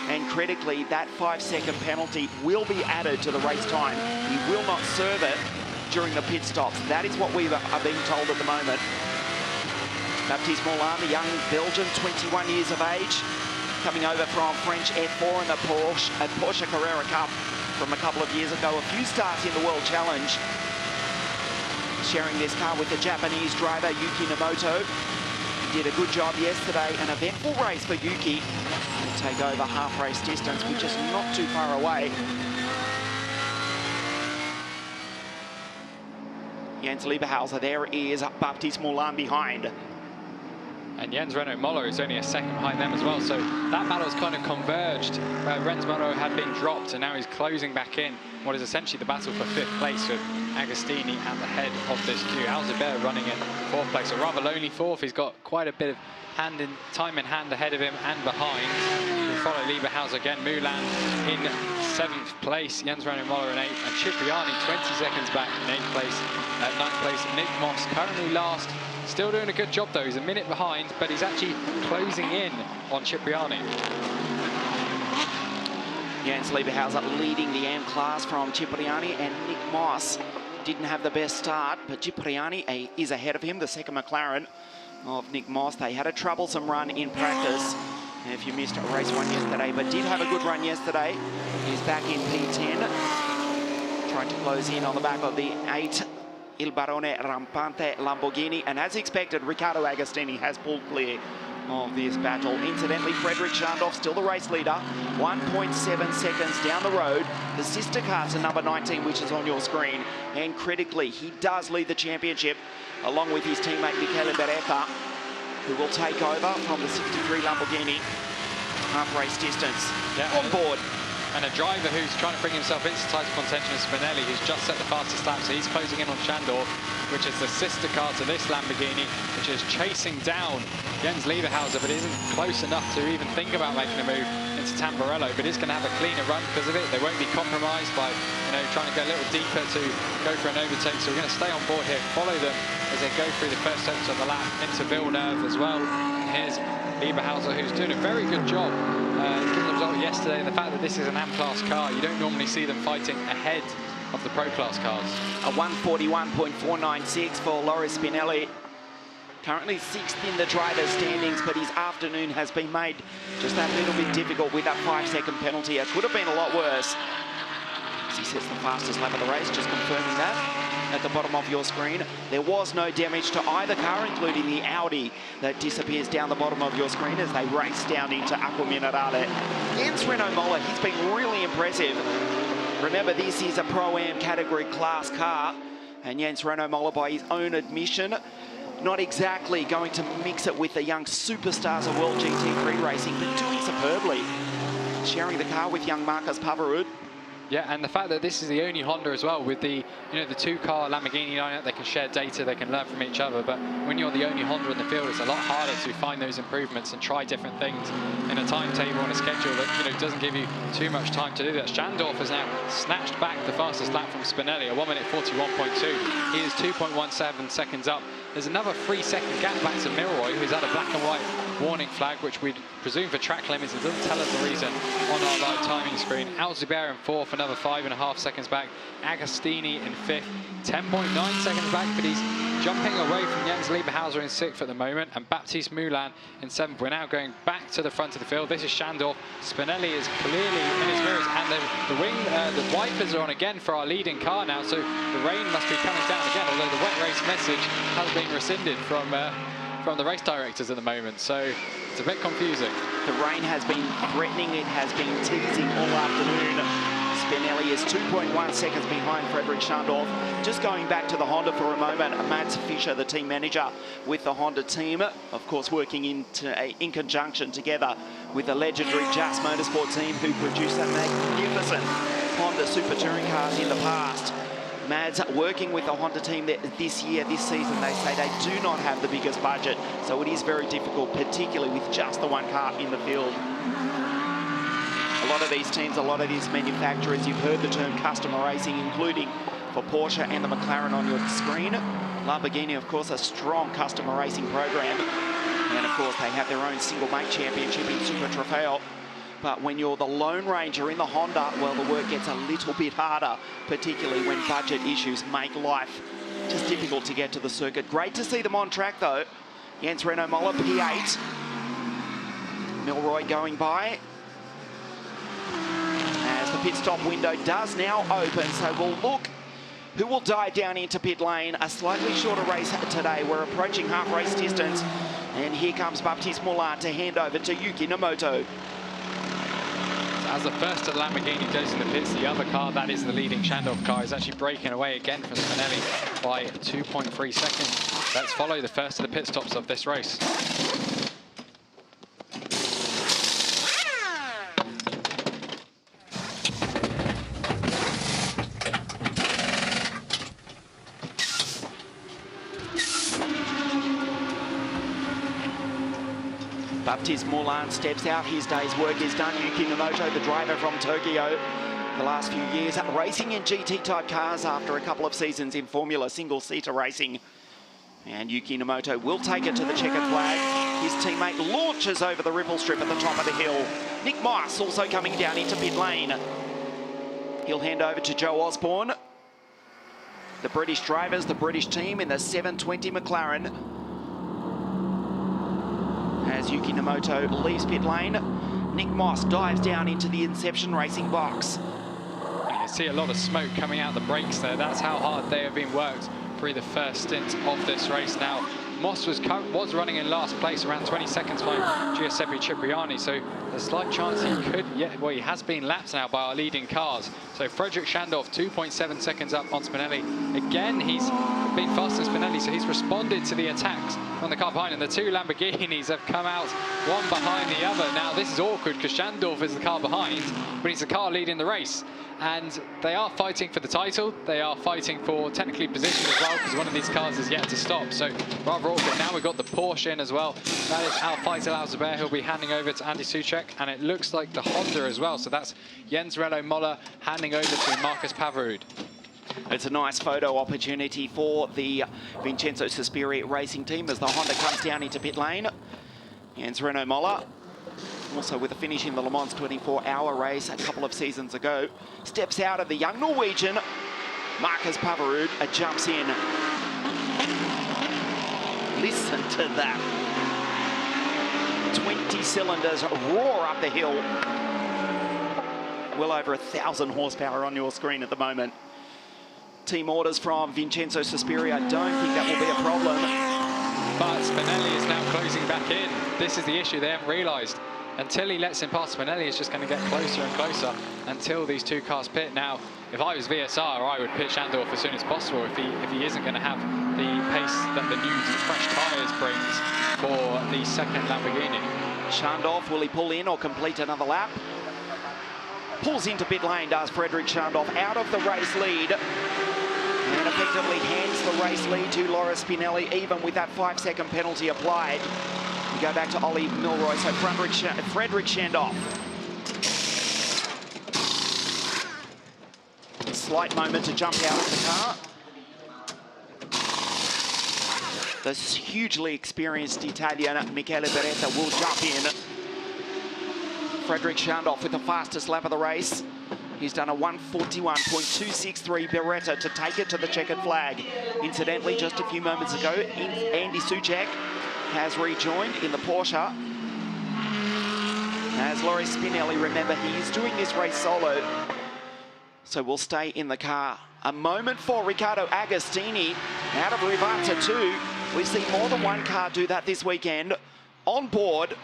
And critically, that 5-second penalty will be added to the race time. He will not serve it during the pit stops. That is what we are being told at the moment. Baptiste Moulin, the young Belgian, 21 years of age, coming over from French F4 in the Porsche Carrera Cup from a couple of years ago. A few starts in the World Challenge. Sharing this car with the Japanese driver, Yuki Nomoto. He did a good job yesterday. An eventful race for Yuki. He'll take over half race distance, which is not too far away. Jens Lieberhauser, there is Baptiste Moulin behind. And Jens Imola is only a second behind them as well, so that battle's kind of converged. Jens Imola had been dropped, and now he's closing back in what is essentially the battle for 5th place with Agostini at the head of this queue. Alzibert running in 4th place, a rather lonely 4th. He's got quite a bit of time in hand ahead of him and behind. We follow Lieberhauser again, Moulin in 7th place, Jens Imola in 8th, and Cipriani 20 seconds back in 8th place. At 9th place, Nick Moss currently last. Still doing a good job though, he's a minute behind, but he's actually closing in on Cipriani. Jens Lieberhauser leading the AM class from Cipriani, and Nick Moss didn't have the best start, but Cipriani is ahead of him, the 2nd McLaren of Nick Moss. They had a troublesome run in practice, if you missed race 1 yesterday, but did have a good run yesterday. He's back in P10, trying to close in on the back of the 8 Il Barone Rampante Lamborghini, and as expected, Riccardo Agostini has pulled clear of this battle. Incidentally, Frederic Schandorf still the race leader, 1.7 seconds down the road. The sister car to number 19, which is on your screen, and critically, he does lead the championship along with his teammate Michele Beretta, who will take over from the 63 Lamborghini half race distance. On board. And a driver who's trying to bring himself into title contention is Spinelli, who's just set the fastest lap, so he's closing in on Schandorf, which is the sister car to this Lamborghini, which is chasing down Jens Lieberhauser, but isn't close enough to even think about making a move into Tamburello, but is going to have a cleaner run because of it. They won't be compromised by, trying to go a little deeper to go for an overtake, so we're going to stay on board here, follow them as they go through the first sector of the lap into Villeneuve as well. And here's Lieberhauser, who's doing a very good job. Given the result yesterday and the fact that this is an AM-class car, you don't normally see them fighting ahead of the Pro-class cars. A 141.496 for Loris Spinelli. Currently 6th in the driver's standings, but his afternoon has been made just that little bit difficult with that 5-second penalty. It could have been a lot worse. As he sets the fastest lap of the race, just confirming that. At the bottom of your screen, there was no damage to either car, including the Audi that disappears down the bottom of your screen as they race down into Acqua Minerale. Jens Imola, he's been really impressive. Remember, this is a Pro-Am category class car, and Jens Imola, by his own admission, not exactly going to mix it with the young superstars of World GT3 racing, but doing superbly. Sharing the car with young Marcus Pavarud. Yeah, and the fact that this is the only Honda as well, with the the two-car Lamborghini lineup, they can share data, they can learn from each other. But when you're the only Honda in the field, it's a lot harder to find those improvements and try different things in a timetable and a schedule that doesn't give you too much time to do that. Schandorf has now snatched back the fastest lap from Spinelli, a 1:41.2. He is 2.17 seconds up. There's another 3-second gap back to Milroy, who's had a black and white warning flag, which we'd presume for track limits. It doesn't tell us the reason on our live timing screen. Alzubair in 4th, another 5.5 seconds back. Agostini in 5th, 10.9 seconds back, but he's jumping away from Jens Lieberhauser in 6th at the moment, and Baptiste Moulin in 7th. We're now going back to the front of the field. This is Schandorf. Spinelli is clearly in his mirrors, and the wipers are on again for our leading car now, so the rain must be coming down again, although the wet race message has been rescinded from the race directors at the moment, so it's a bit confusing. The rain has been threatening, it has been teasing all afternoon. Spinelli is 2.1 seconds behind Frederick Schandorf. Just going back to the Honda for a moment, Mads Fischer, the team manager with the Honda team, of course working in conjunction together with the legendary Just Motorsport team who produced that magnificent Honda Super Touring cars in the past. Mads working with the Honda team this season, they say they do not have the biggest budget, so it is very difficult, particularly with just the one car in the field. A lot of these teams, a lot of these manufacturers, you've heard the term customer racing, including for Porsche and the McLaren on your screen. Lamborghini, of course, a strong customer racing program. And of course, they have their own single make championship in Super Trofeo. But when you're the Lone Ranger in the Honda, well, the work gets a little bit harder, particularly when budget issues make life just difficult to get to the circuit. Great to see them on track, though. Jens Renault Moller, P8. Milroy going by. As the pit stop window does now open, so we'll look who will dive down into pit lane. A slightly shorter race today. We're approaching half race distance. And here comes Baptiste Moulin to hand over to Yuki Nomoto. As the first of the Lamborghini goes in the pits, the other car, that is the leading Schandorf car, is actually breaking away again from Spinelli by 2.3 seconds. Let's follow the first of the pit stops of this race. Baptiste Moulin steps out, his day's work is done. Yuki Nomoto, the driver from Tokyo, the last few years racing in GT-type cars after a couple of seasons in Formula single-seater racing. And Yuki Nomoto will take it to the checkered flag. His teammate launches over the ripple strip at the top of the hill. Nick Moss also coming down into pit lane. He'll hand over to Joe Osborne. The British drivers, the British team in the 720 McLaren. As Yuki Nomoto leaves pit lane, Nick Moss dives down into the Inception Racing box. And you see a lot of smoke coming out the brakes there. That's how hard they have been worked through the first stint of this race. Now, Moss was running in last place, around 20 seconds behind Giuseppe Cipriani, so there's a slight chance he could, well, he has been lapped now by our leading cars. So Frederick Schandorf, 2.7 seconds up on Spinelli. Again, he's been faster than Spinelli, so he's responded to the attacks on the car behind, and the two Lamborghinis have come out one behind the other. Now, this is awkward because Schandorf is the car behind, but he's the car leading the race. And they are fighting for the title. They are fighting for technically position as well, because one of these cars is yet to stop. So rather awkward. Now we've got the Porsche in as well. That is Faisal Alzubair, who'll be handing over to Andy Soucek. And it looks like the Honda as well. So that's Jens Renault Moller handing over to Marcus Pavarud. It's a nice photo opportunity for the Vincenzo Sospiri racing team as the Honda comes down into pit lane. Jens Renault Moller, also with a finish in the Le Mans 24-hour race a couple of seasons ago, steps out of the young Norwegian. Marcus Pavarud jumps in. Listen to that. 20 cylinders roar up the hill. Well over 1,000 horsepower on your screen at the moment. Team orders from Vincenzo Sospiri. I don't think that will be a problem. But Spinelli is now closing back in. This is the issue they haven't realised. Until he lets him pass, Spinelli is just going to get closer and closer until these two cars pit. Now, if I was VSR, I would pit Schandorf as soon as possible if he isn't going to have the pace that the new fresh tyres brings for the second Lamborghini. Schandorf, will he pull in or complete another lap? Pulls into pit lane, does Frederick Schandorf, out of the race lead. And effectively hands the race lead to Laura Spinelli, even with that 5-second penalty applied. We go back to Ollie Milroy, so Frederick Schandorf. Slight moment to jump out of the car. The hugely experienced Italian Michele Beretta will jump in. Frederick Schandorf with the fastest lap of the race. He's done a 1:41.263 Beretta to take it to the checkered flag. Incidentally, just a few moments ago, Andy Soucek has rejoined in the Porsche. As Laurie Spinelli, remember, he is doing this race solo, so we'll stay in the car. A moment for Riccardo Agostini out of Rivata 2. We've seen more than one car do that this weekend. On board.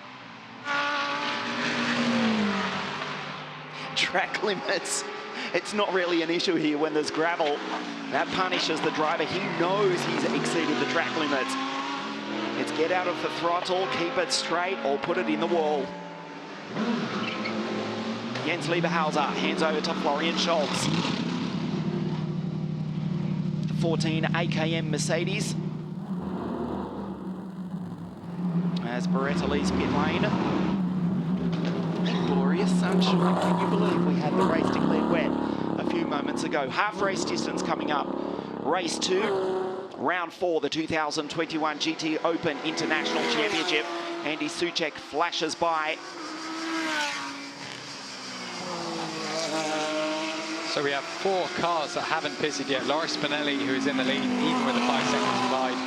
Track limits. It's not really an issue here when there's gravel. That punishes the driver. He knows he's exceeded the track limits. It's get out of the throttle, keep it straight, or put it in the wall. Jens Lieberhauser hands over to Florian Schultz. The 14 AKM Mercedes. As Beretta leaves pit lane. Glorious sunshine. Can you believe we had the race declared wet a few moments ago? Half race distance coming up. Race 2, round 4, the 2021 GTOpen International Championship. Andy Soucek flashes by. So we have 4 cars that haven't pitted yet. Laura Spinelli, who is in the lead, even with the 5 seconds divide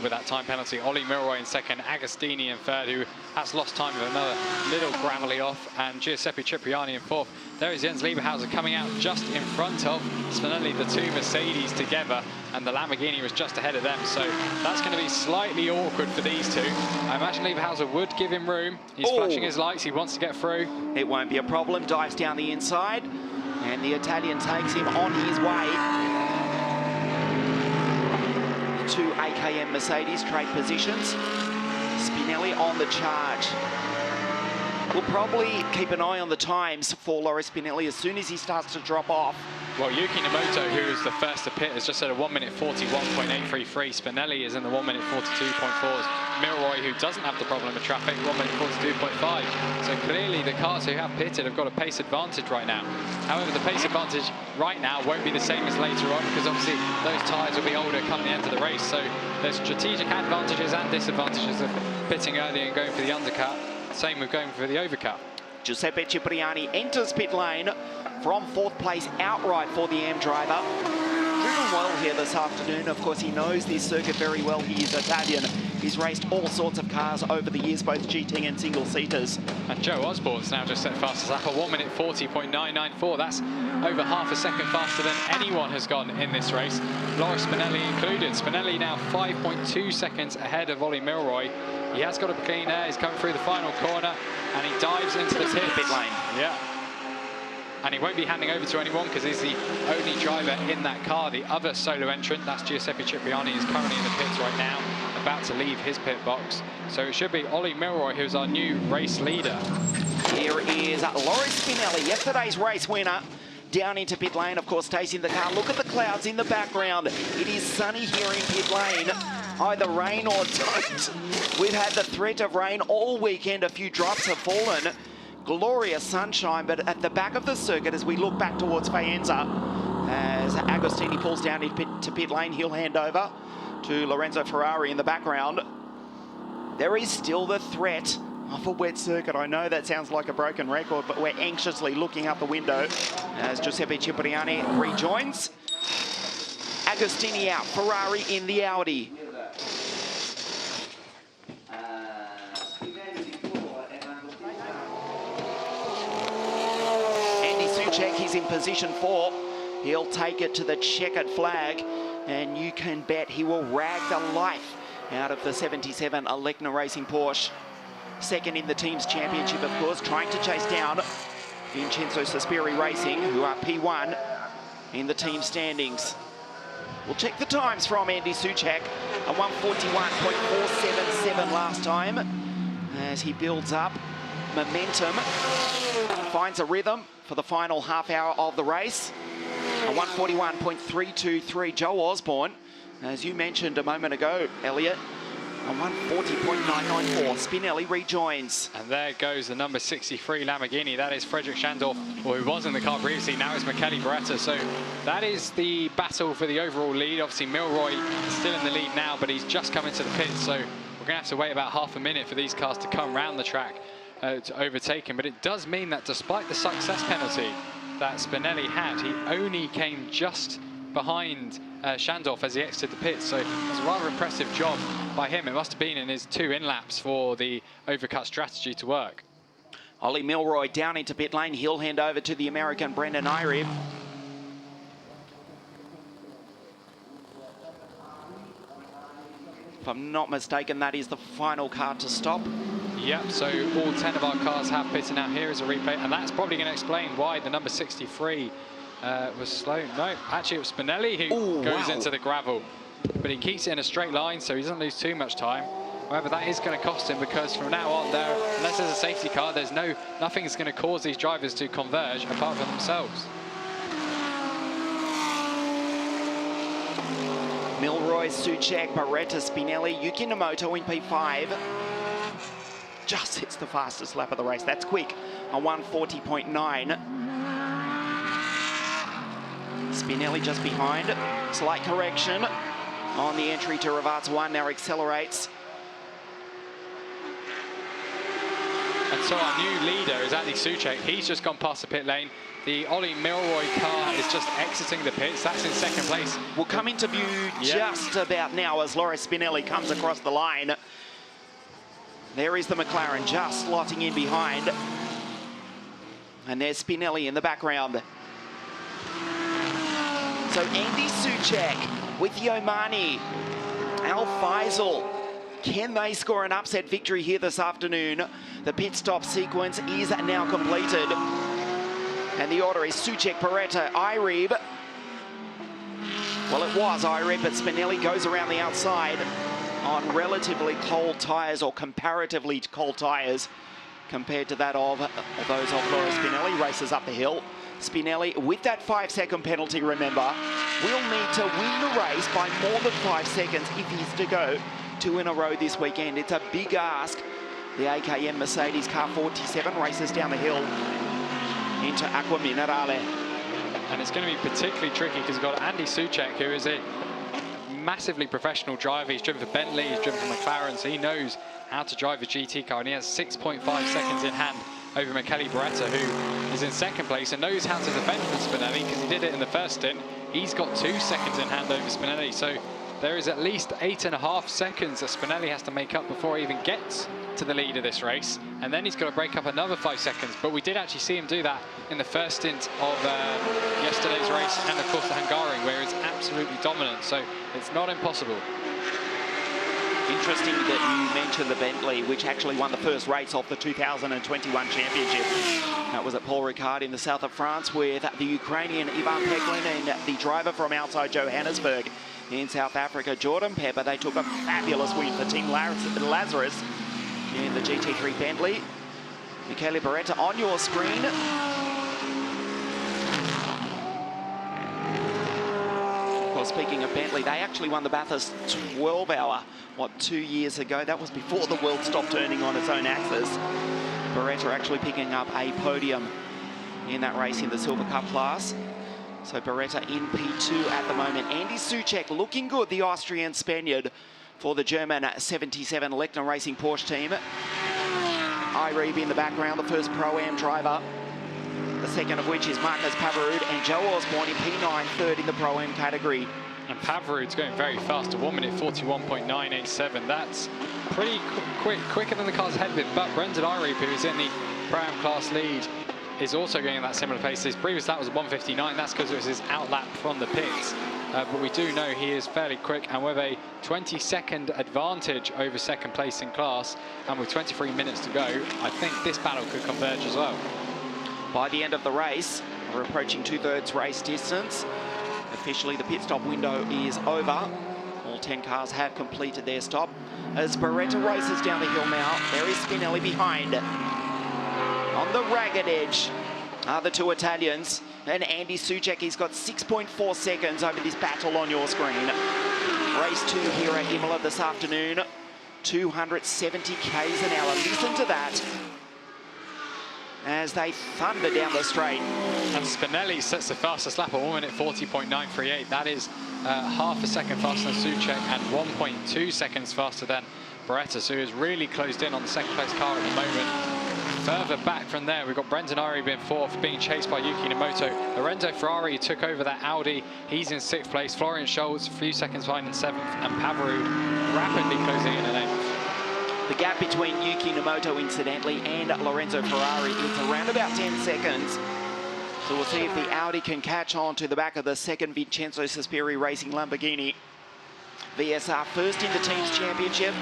with that time penalty. Ollie Milroy in second, Agostini in third, who has lost time with another little gravelly off, and Giuseppe Cipriani in fourth. There is Jens Lieberhauser coming out just in front of Spinelli, the 2 Mercedes together, and the Lamborghini was just ahead of them. So that's going to be slightly awkward for these two. I imagine Lieberhauser would give him room. He's flashing his lights, he wants to get through. It won't be a problem, dives down the inside. And the Italian takes him on his way. 2 AKM Mercedes trade positions. Spinelli on the charge. We'll probably keep an eye on the times for Laura Spinelli as soon as he starts to drop off. Well, Yuki Nomoto, who is the first to pit, has just said a 1:41.833. Spinelli is in the 1:42.4s. Milroy, who doesn't have the problem of traffic, 1:42.5. So clearly the cars who have pitted have got a pace advantage right now. However, the pace advantage right now won't be the same as later on, because obviously those tyres will be older come the end of the race. So there's strategic advantages and disadvantages of pitting early and going for the undercut. Same with going for the overcut. Giuseppe Cipriani enters pit lane from 4th place outright for the AM driver. Driven well here this afternoon. Of course, he knows this circuit very well. He is Italian. He's raced all sorts of cars over the years, both GT and single-seaters. And Joe Osborne's now just set fastest lap, a 1:40.994. That's over half a second faster than anyone has gone in this race, Laura Spinelli included. Spinelli now 5.2 seconds ahead of Ollie Milroy. He has got a clean air, he's coming through the final corner, and he dives into the pit lane. Yeah. And he won't be handing over to anyone because he's the only driver in that car. The other solo entrant, that's Giuseppe Cipriani, is currently in the pits right now, about to leave his pit box. So it should be Ollie Milroy, who's our new race leader. Here is Laura Spinelli, yesterday's race winner. Down into pit lane, of course, stays in the car. Look at the clouds in the background. It is sunny here in pit lane. Either rain or don't. We've had the threat of rain all weekend. A few drops have fallen. Glorious sunshine, but at the back of the circuit, as we look back towards Faenza, as Agostini pulls down into pit lane, he'll hand over to Lorenzo Ferrari in the background. There is still the threat of a wet circuit. I know that sounds like a broken record, but we're anxiously looking out the window as Giuseppe Cipriani rejoins. Agostini out, Ferrari in the Audi. Andy Soucek, he's in position 4. He'll take it to the checkered flag, and you can bet he will rag the life out of the 77 Alecna Racing Porsche. Second in the team's championship, of course, trying to chase down Vincenzo Sospiri Racing, who are P1 in the team standings. We'll check the times from Andy Soucek, a 1:41.477 last time, as he builds up momentum. Finds a rhythm for the final half hour of the race. A 141.323, Joe Osborne, as you mentioned a moment ago, Elliot, a 140.994. Spinelli rejoins. And there goes the number 63 Lamborghini. That is Frederick Schandorf, who was in the car previously. Now it's Michele Beretta. So that is the battle for the overall lead. Obviously, Milroy is still in the lead now, but he's just come into the pits. So we're going to have to wait about half a minute for these cars to come round the track to overtake him. But it does mean that despite the success penalty that Spinelli had, he only came just behind Schandorf as he exited the pits. So it was a rather impressive job by him. It must have been in his 2 in-laps for the overcut strategy to work. Ollie Milroy down into pit lane. He'll hand over to the American Brendan Irib. If I'm not mistaken, that is the final car to stop. Yep, so all 10 of our cars have pitted. Now here is a replay, and that's probably going to explain why the number 63 was slow. No, actually it was Spinelli who goes into the gravel. But he keeps it in a straight line, so he doesn't lose too much time. However, that is going to cost him, because from now on, unless there's a safety car, there's nothing's going to cause these drivers to converge apart from themselves. Milroy, Soucek, Beretta, Spinelli, Yuki Nomoto in P5. Just hits the fastest lap of the race. That's quick. A 140.9. Spinelli just behind. Slight correction on the entry to Rivaz 1. Now accelerates. And so our new leader is Andy Soucek. He's just gone past the pit lane. The Ollie Milroy car is just exiting the pits. That's in second place. Will come into view just about now as Loris Spinelli comes across the line. There is the McLaren just slotting in behind. And there's Spinelli in the background. So Andy Soucek with Yomani, Al Faisal. Can they score an upset victory here this afternoon? The pit stop sequence is now completed. And the order is Soucek, Beretta, Irib. Well, it was Irib, but Spinelli goes around the outside on relatively cold tyres, or comparatively cold tyres, compared to that of those of Loris Spinelli. Races up the hill. Spinelli, with that 5-second penalty, remember, will need to win the race by more than 5 seconds if he's to go 2 in a row this weekend. It's a big ask. The AKM Mercedes car 47 races down the hill into Aqua Minerale. And it's going to be particularly tricky because we've got Andy Soucek, who is a massively professional driver. He's driven for Bentley, he's driven for McLaren, so he knows how to drive a GT car, and he has 6.5 seconds in hand over Michele Beretta, who is in second place and knows how to defend from Spinelli because he did it in the first stint. He's got 2 seconds in hand over Spinelli, so there is at least 8.5 seconds that Spinelli has to make up before he even gets to the lead of this race, and then he's got to break up another 5 seconds. But we did actually see him do that in the first stint of yesterday's race, and of course the Hungarian, where he's absolutely dominant, so it's not impossible. Interesting that you mentioned the Bentley, which actually won the first race of the 2021 championship. That was at Paul Ricard in the south of France, with the Ukrainian Ivan Peklin and the driver from outside Johannesburg in South Africa, Jordan Pepper. They took a fabulous win for Team Lazarus in the GT3 Bentley. Michele Beretta on your screen. Well, speaking of Bentley, they actually won the Bathurst 12-hour, 2 years ago? That was before the world stopped turning on its own axis. Beretta actually picking up a podium in that race in the Silver Cup class. So Beretta in P2 at the moment. Andy Soucek looking good, the Austrian Spaniard, for the German 77 Lechner Racing Porsche team. Irib in the background, the first Pro-Am driver. The second of which is Marcus Pavarud, and Joe Osborne in P9, third in the Pro-Am category. And Pavarud's going very fast, a 1:41.987. That's pretty quick, quicker than the cars ahead of him. But Brendan Irib, who is in the Pro-Am class lead, is also going at that similar pace. His previous lap was 1:59. That's because it was his outlap from the pits. But we do know he is fairly quick, and with a 20-second advantage over second place in class, and with 23 minutes to go, I think this battle could converge as well. By the end of the race, we're approaching 2/3 race distance. Officially, the pit stop window is over. All 10 cars have completed their stop. As Beretta races down the hill now, there is Spinelli behind. On the ragged edge are the two Italians. And Andy Soucek, he's got 6.4 seconds over this battle on your screen. Race 2 here at Imola this afternoon. 270 k's an hour. Listen to that as they thunder down the straight. And Spinelli sets the fastest lap at 1 minute 40.938. That is half a second faster than Soucek and 1.2 seconds faster than Beretta, so he's really closed in on the second place car at the moment. Further back from there, we've got Brendan Ari being fourth, being chased by Yuki Nomoto. Lorenzo Ferrari took over that Audi. He's in sixth place. Florian Scholz a few seconds behind in seventh, and Pavarou rapidly closing in eighth. The gap between Yuki Nomoto, incidentally, and Lorenzo Ferrari is around about 10 seconds. So we'll see if the Audi can catch on to the back of the second Vincenzo Sospiri Racing Lamborghini. VSR first in the team's championship.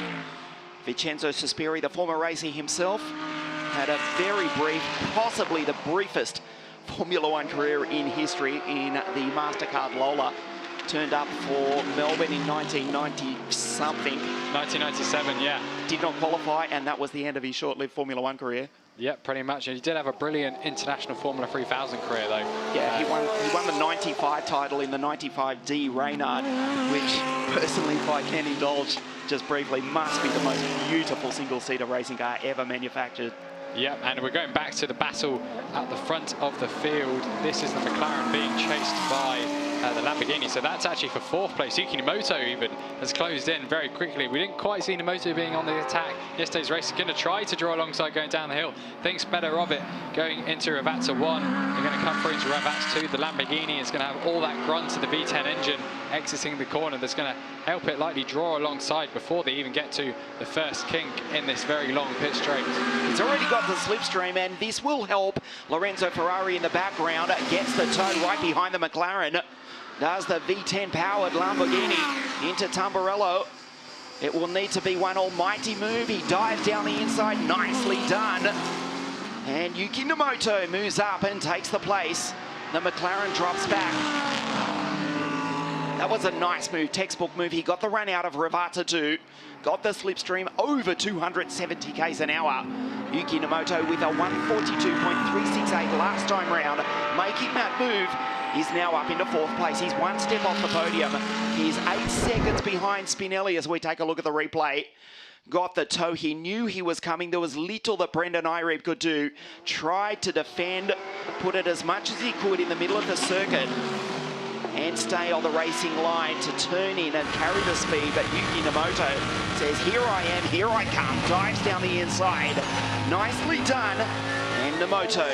Vincenzo Sospiri, the former racer himself, had a very brief, possibly the briefest Formula One career in history in the MasterCard Lola. Turned up for Melbourne in 1990-something. 1997, yeah. Did not qualify, and that was the end of his short-lived Formula One career. Yep, pretty much. And he did have a brilliant international Formula 3000 career, though. Yeah, he won the 95 title in the 95D Reynard, which, personally, if I can indulge just briefly, must be the most beautiful single-seater racing car ever manufactured. Yep, and we're going back to the battle at the front of the field. This is the McLaren being chased by the Lamborghini, so that's actually for fourth place. Yuki Nomoto even has closed in very quickly. We didn't quite see Nomoto being on the attack. Yesterday's race is going to try to draw alongside going down the hill. Thinks better of it going into Ravazza 1. They're going to come through into Ravazza 2. The Lamborghini is going to have all that grunt of the V10 engine exiting the corner. That's going to help it lightly draw alongside before they even get to the first kink in this very long pit straight. He's already got the slipstream, and this will help Lorenzo Ferrari in the background. Gets the toe right behind the McLaren. Does the V10 powered Lamborghini into Tamburello. It will need to be one almighty move. He dives down the inside, nicely done. And Yuki Nomoto moves up and takes the place. The McLaren drops back. That was a nice move, textbook move. He got the run out of Ravazza 2, got the slipstream over 270 k's an hour. Yuki Nomoto with a 142.368 last time round, making that move. He's now up into fourth place. He's one step off the podium. He's 8 seconds behind Spinelli as we take a look at the replay. Got the toe. He knew he was coming. There was little that Brendan Ireb could do. Tried to defend, put it as much as he could in the middle of the circuit and stay on the racing line to turn in and carry the speed. But Yuki Nomoto says, here I am, here I come. Dives down the inside. Nicely done. And Nomoto,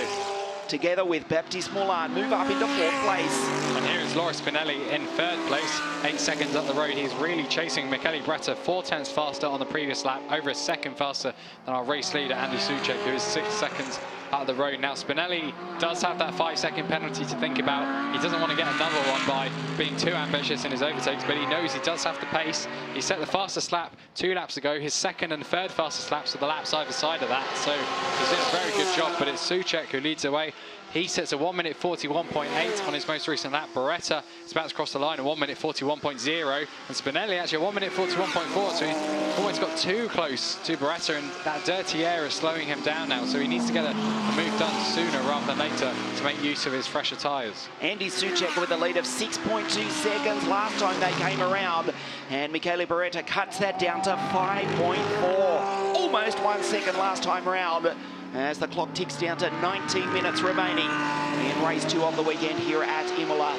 together with Baptiste Moulin, move up into fourth place. And here is Laura Spinelli in third place, 8 seconds up the road. He's really chasing Michele Beretta 4/10 faster on the previous lap, over a second faster than our race leader, Andy Soucek, who is 6 seconds out of the road. Now, Spinelli does have that 5-second penalty to think about. He doesn't want to get another one by being too ambitious in his overtakes, but he knows he does have to pace. He set the fastest lap 2 laps ago. His second and third fastest laps are the laps either side of that, so he's doing a very good job, but it's Soucek who leads the way. He sets a 1 minute 41.8 on his most recent lap. Beretta is about to cross the line at 1 minute 41.0, and Spinelli actually at 1 minute 41.4, so he's almost got too close to Beretta, and that dirty air is slowing him down now, so he needs to get a move done sooner rather than later to make use of his fresher tyres. Andy Soucek with a lead of 6.2 seconds last time they came around, and Michele Beretta cuts that down to 5.4. Almost 1 second last time round, as the clock ticks down to 19 minutes remaining in race 2 of the weekend here at Imola.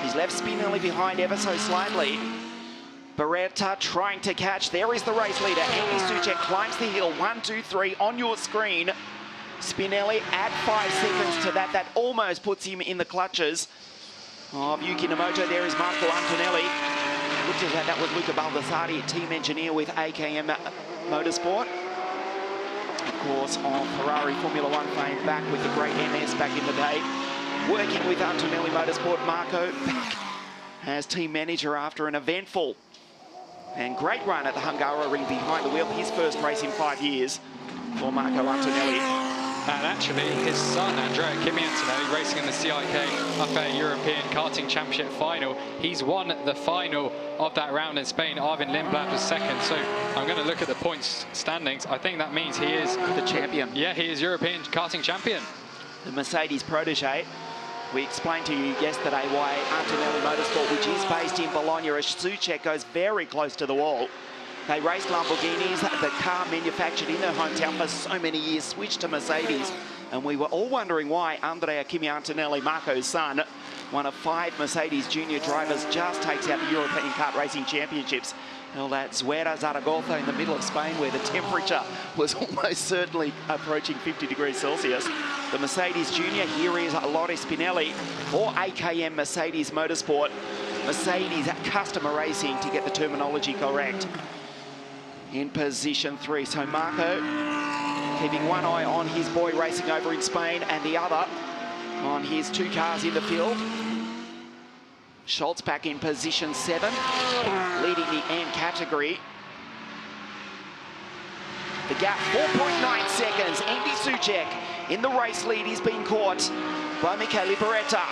He's left Spinelli behind ever so slightly. Beretta trying to catch. There is the race leader. Andy Soucek climbs the hill. 1, 2, 3 on your screen. Spinelli at 5 seconds to that. That almost puts him in the clutches of Yuki Nomoto. There is Marco Antonelli. Looked at that was Luca Baldassarri, team engineer with AKM Motorsport. Of course, on Ferrari Formula One fame, back with the great MS back in the day. Working with Antonelli Motorsport, Marco back as team manager after an eventful and great run at the Hungaroring behind the wheel. His first race in 5 years for Marco Antonelli. And actually, his son, Andrea Kimi Antonelli, racing in the CIK Upper European Karting Championship final. He's won the final of that round in Spain. Arvin Lindblad was second. So I'm going to look at the points standings. I think that means he is the champion. Yeah, he is European karting champion. The Mercedes protege. We explained to you yesterday why Antonelli Motorsport, which is based in Bologna, as Soucek goes very close to the wall. They raced Lamborghinis, the car manufactured in their hometown for so many years, switched to Mercedes. And we were all wondering why Andrea Kimi Antonelli, Marco's son, one of 5 Mercedes junior drivers, just takes out the European Kart Racing Championships. Held at Zuera Zaragoza in the middle of Spain, where the temperature was almost certainly approaching 50 degrees Celsius. The Mercedes junior, here is Lotte Spinelli for AKM Mercedes Motorsport. Mercedes Customer Racing, to get the terminology correct. In position 3, so Marco keeping one eye on his boy racing over in Spain and the other on his 2 cars in the field. Schultz back in position 7, leading the M category. The gap 4.9 seconds. Andy Soucek in the race lead. He's been caught by Michele Beretta.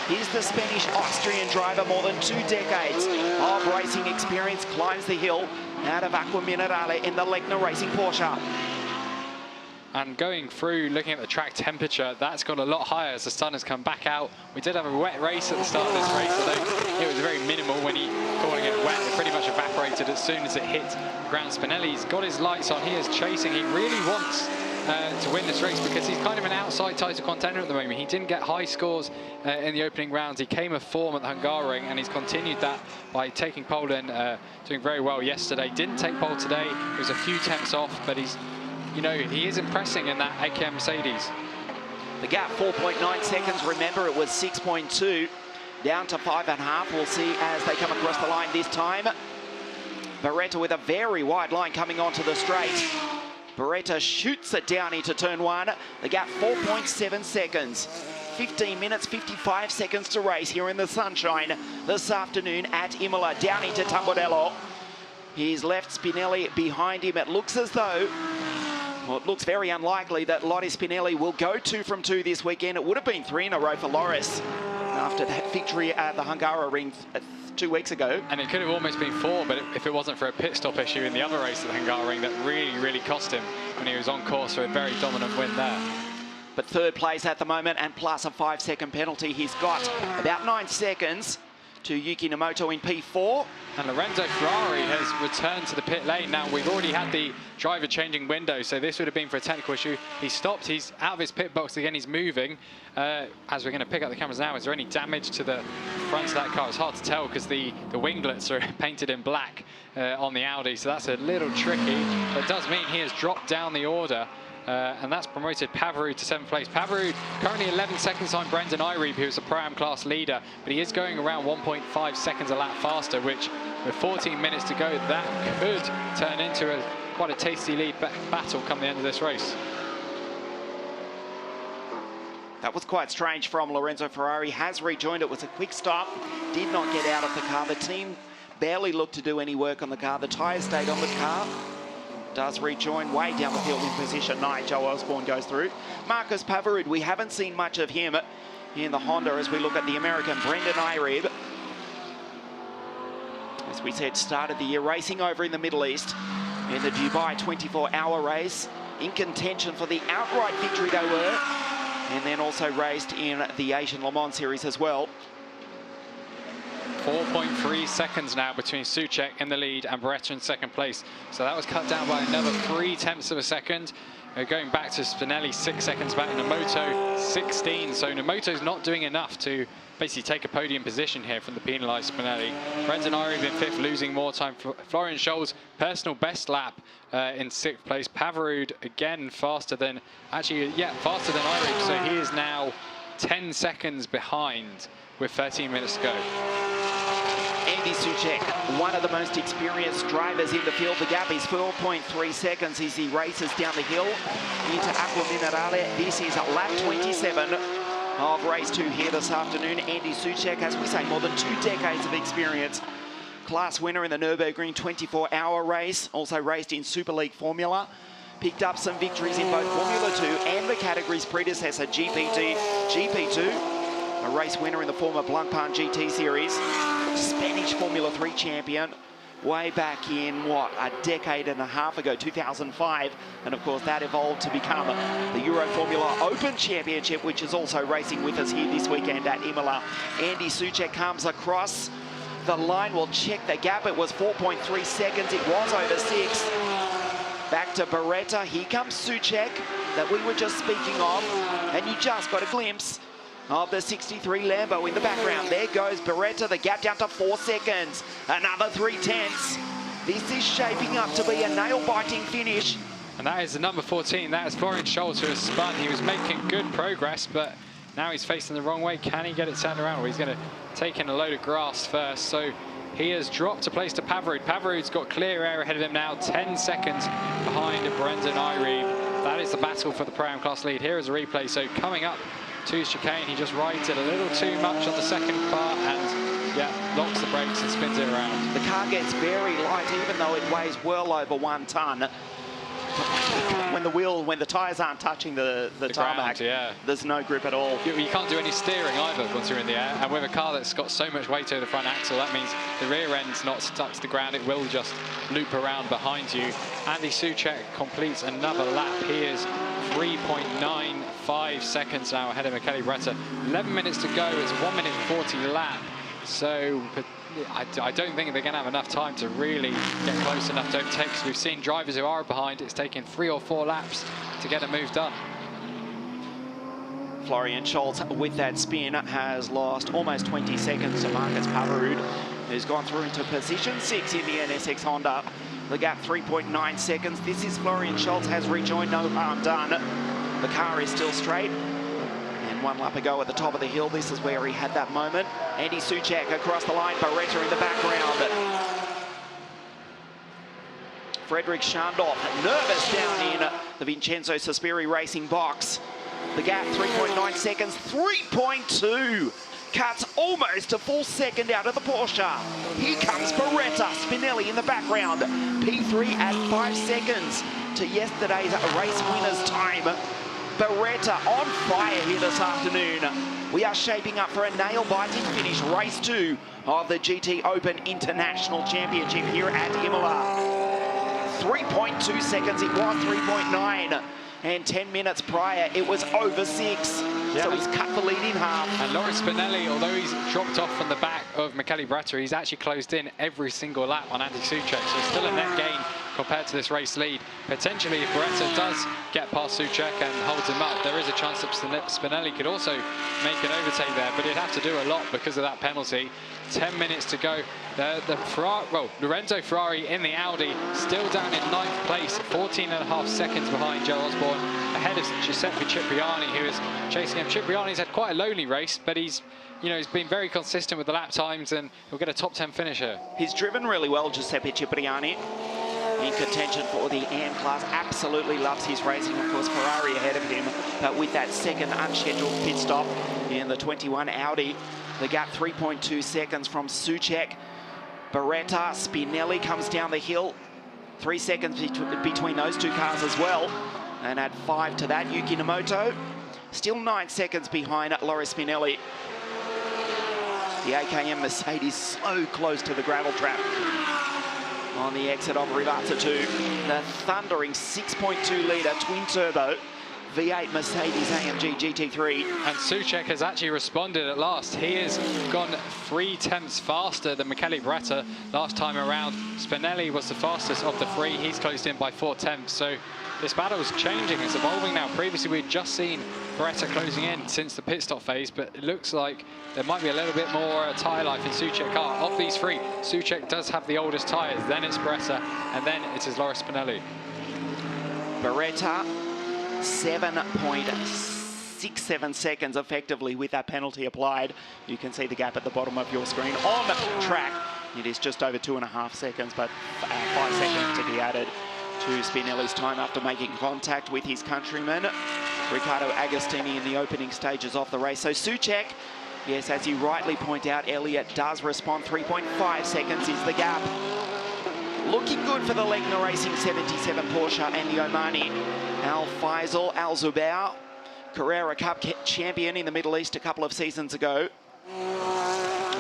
He's the Spanish-Austrian driver, more than 2 decades of racing experience, climbs the hill out of Aqua Minerale in the Legner Racing Porsche. And going through, looking at the track temperature, that's got a lot higher as the sun has come back out. We did have a wet race at the start of this race, although it was very minimal when calling it wet. It pretty much evaporated as soon as it hit ground. Spinelli's got his lights on. He is chasing. He really wants to win this race because he's kind of an outside title contender at the moment. He didn't get high scores in the opening rounds. He came of form at the Hungaroring, and he's continued that by taking pole and doing very well yesterday. Didn't take pole today. He was a few tenths off, but he's, you know, he is impressing in that AKM Mercedes. The gap 4.9 seconds. Remember, it was 6.2 down to 5.5. We'll see as they come across the line this time. Beretta with a very wide line coming onto the straight. Beretta shoots it down into turn 1. The gap 4.7 seconds. 15 minutes, 55 seconds to race here in the sunshine this afternoon at Imola. Down into Tamburello. He's left Spinelli behind him. It looks as though, well, it looks very unlikely that Lotte Spinelli will go 2 from 2 this weekend. It would have been 3 in a row for Loris after that victory at the Hungaroring 2 weeks ago. And it could have almost been 4, but if it wasn't for a pit stop issue in the other race at the Hungaroring that really cost him when he was on course for a very dominant win there. But 3rd place at the moment, and plus a 5-second penalty. He's got about 9 seconds to Yuki Nomoto in P4. And Lorenzo Ferrari has returned to the pit lane. Now, we've already had the driver changing window, so this would have been for a technical issue. He stopped, he's out of his pit box again, he's moving. As we're going to pick up the cameras now, is there any damage to the front of that car? It's hard to tell because the winglets are painted in black on the Audi, so that's a little tricky. But it does mean he has dropped down the order. And that's promoted Pavarud to 7th place. Pavarud currently 11 seconds behind Brendan Irebe, who's a Pro-Am class leader, but he is going around 1.5 seconds a lap faster, which with 14 minutes to go, that could turn into quite a tasty lead battle come the end of this race. That was quite strange from Lorenzo Ferrari. Has rejoined. It was a quick stop. Did not get out of the car. The team barely looked to do any work on the car. The tyres stayed on the car. Does rejoin way down the field in position 9. Joe Osborne goes through. Marcus Pavarud, we haven't seen much of him in the Honda as we look at the American Brendan Irebe. As we said, started the year racing over in the Middle East in the Dubai 24-hour race. In contention for the outright victory they were. And then also raced in the Asian Le Mans Series as well. 4.3 seconds now between Soucek in the lead and Beretta in 2nd place. So that was cut down by another 0.3 of a second. Going back to Spinelli, 6 seconds back, Nomoto 16. So Nomoto's not doing enough to basically take a podium position here from the penalised Spinelli. Brendan Irebe in 5th, losing more time. Florian Scholz, personal best lap in 6th place. Pavarud again faster than faster than Irebe. So he is now 10 seconds behind with 13 minutes to go. Andy Soucek, one of the most experienced drivers in the field. The gap is 4.3 seconds as he races down the hill into Aqua Minerale. This is lap 27 of race 2 here this afternoon. Andy Soucek, as we say, more than 2 decades of experience. Class winner in the Nürburgring 24-hour race. Also raced in Super League Formula. picked up some victories in both Formula 2 and the category's predecessor, GP2, a race winner in the former Blancpain GT series, Spanish Formula 3 champion, way back in, what, a decade and a half ago, 2005. And of course, that evolved to become the Euro Formula Open Championship, which is also racing with us here this weekend at Imola. Andy Soucek comes across the line. We'll check the gap. It was 4.3 seconds. It was over 6. Back to Beretta. Here comes Soucek that we were just speaking of. And you just got a glimpse of the 63 Lambo in the background. There goes Beretta, the gap down to 4 seconds. Another 3/10. This is shaping up to be a nail-biting finish. And that is the number 14. That is Florian Scholz, who has spun. He was making good progress, but now he's facing the wrong way. Can he get it turned around? Well, he's going to take in a load of grass first. So he has dropped a place to Pavarud. Pavarud's got clear air ahead of him now, 10 seconds behind Brendan Irene. That is the battle for the Pro-Am class lead. Here is a replay. So coming up to chicane, he just rides it a little too much on the second part and, yeah, locks the brakes and spins it around. The car gets very light, even though it weighs well over 1 tonne. When the tyres aren't touching the tarmac, ground, yeah, there's no grip at all. You can't do any steering either once you're in the air. And with a car that's got so much weight over the front axle, that means the rear end's not stuck to the ground. It will just loop around behind you. Andy Soucek completes another lap. He is 3.95 seconds now ahead of Michele Beretta. 11 minutes to go. It's 1 minute 40 lap. So I don't think they're going to have enough time to really get close enough to overtake, because we've seen drivers who are behind. It's taken 3 or 4 laps to get a move done. Florian Scholz, with that spin, has lost almost 20 seconds to Marcus Pavarud, who's gone through into position 6 in the NSX Honda. The gap 3.9 seconds. This is Florian Scholz, has rejoined, no harm done. The car is still straight. And 1 lap ago at the top of the hill, this is where he had that moment. Andy Soucek across the line, Beretta in the background. Frederick Schandorf nervous down in the Vincenzo Sospiri Racing box. The gap 3.9 seconds, 3.2. Cuts almost a full second out of the Porsche. Here comes Beretta, Spinelli in the background. P3 at 5 seconds to yesterday's race winner's time. Beretta on fire here this afternoon. We are shaping up for a nail-biting finish. Race 2 of the GTOpen International Championship here at Imola. 3.2 seconds, it was 3.9. And 10 minutes prior, it was over 6. Yeah. So he's cut the lead in half. And Loris Spinelli, although he's dropped off from the back of Michele Beretta, he's actually closed in every single lap on Andy Soucek. So it's still a net gain compared to this race lead. Potentially, if Beretta does get past Soucek and holds him up, there is a chance that Spinelli could also make an overtake there, but he'd have to do a lot because of that penalty. 10 minutes to go. Lorenzo Ferrari in the Audi, still down in 9th place, 14.5 seconds behind Joe Osborne, ahead of Giuseppe Cipriani, who is chasing him. Cipriani's had quite a lonely race, but he's been very consistent with the lap times, and he'll get a top 10 finish here. He's driven really well, Giuseppe Cipriani. In contention for the AM class, absolutely loves his racing. Of course, Ferrari ahead of him, but with that second unscheduled pit stop in the 21 Audi, the gap 3.2 seconds from Soucek. Beretta, Spinelli comes down the hill. 3 seconds between those two cars as well. And add 5 to that, Yuki Nomoto. Still 9 seconds behind Loris Spinelli. The AKM Mercedes slow close to the gravel trap. On the exit of Rivazza 2, the thundering 6.2 litre twin turbo V8 Mercedes AMG GT3. And Soucek has actually responded at last. He has gone 3/10 faster than Michele Beretta last time around. Spinelli was the fastest of the 3. He's closed in by 4/10. So this battle is changing. It's evolving now. Previously, we'd just seen Beretta closing in since the pit stop phase, but it looks like there might be a little bit more tyre life in Soucek's car. Of these 3, Soucek does have the oldest tyres. Then it's Beretta, and then it is Loris Spinelli. Beretta, 7.67 seconds effectively with that penalty applied. You can see the gap at the bottom of your screen. On the track, it is just over 2.5 seconds, but 5 seconds to be added to Spinelli's time after making contact with his countryman, Riccardo Agostini, in the opening stages of the race. So Soucek, yes, as you rightly point out, Elliot does respond. 3.5 seconds is the gap. Looking good for the Legner Racing 77 Porsche and the Omani. Al Faisal Al Zubair, Carrera Cup champion in the Middle East a couple of seasons ago.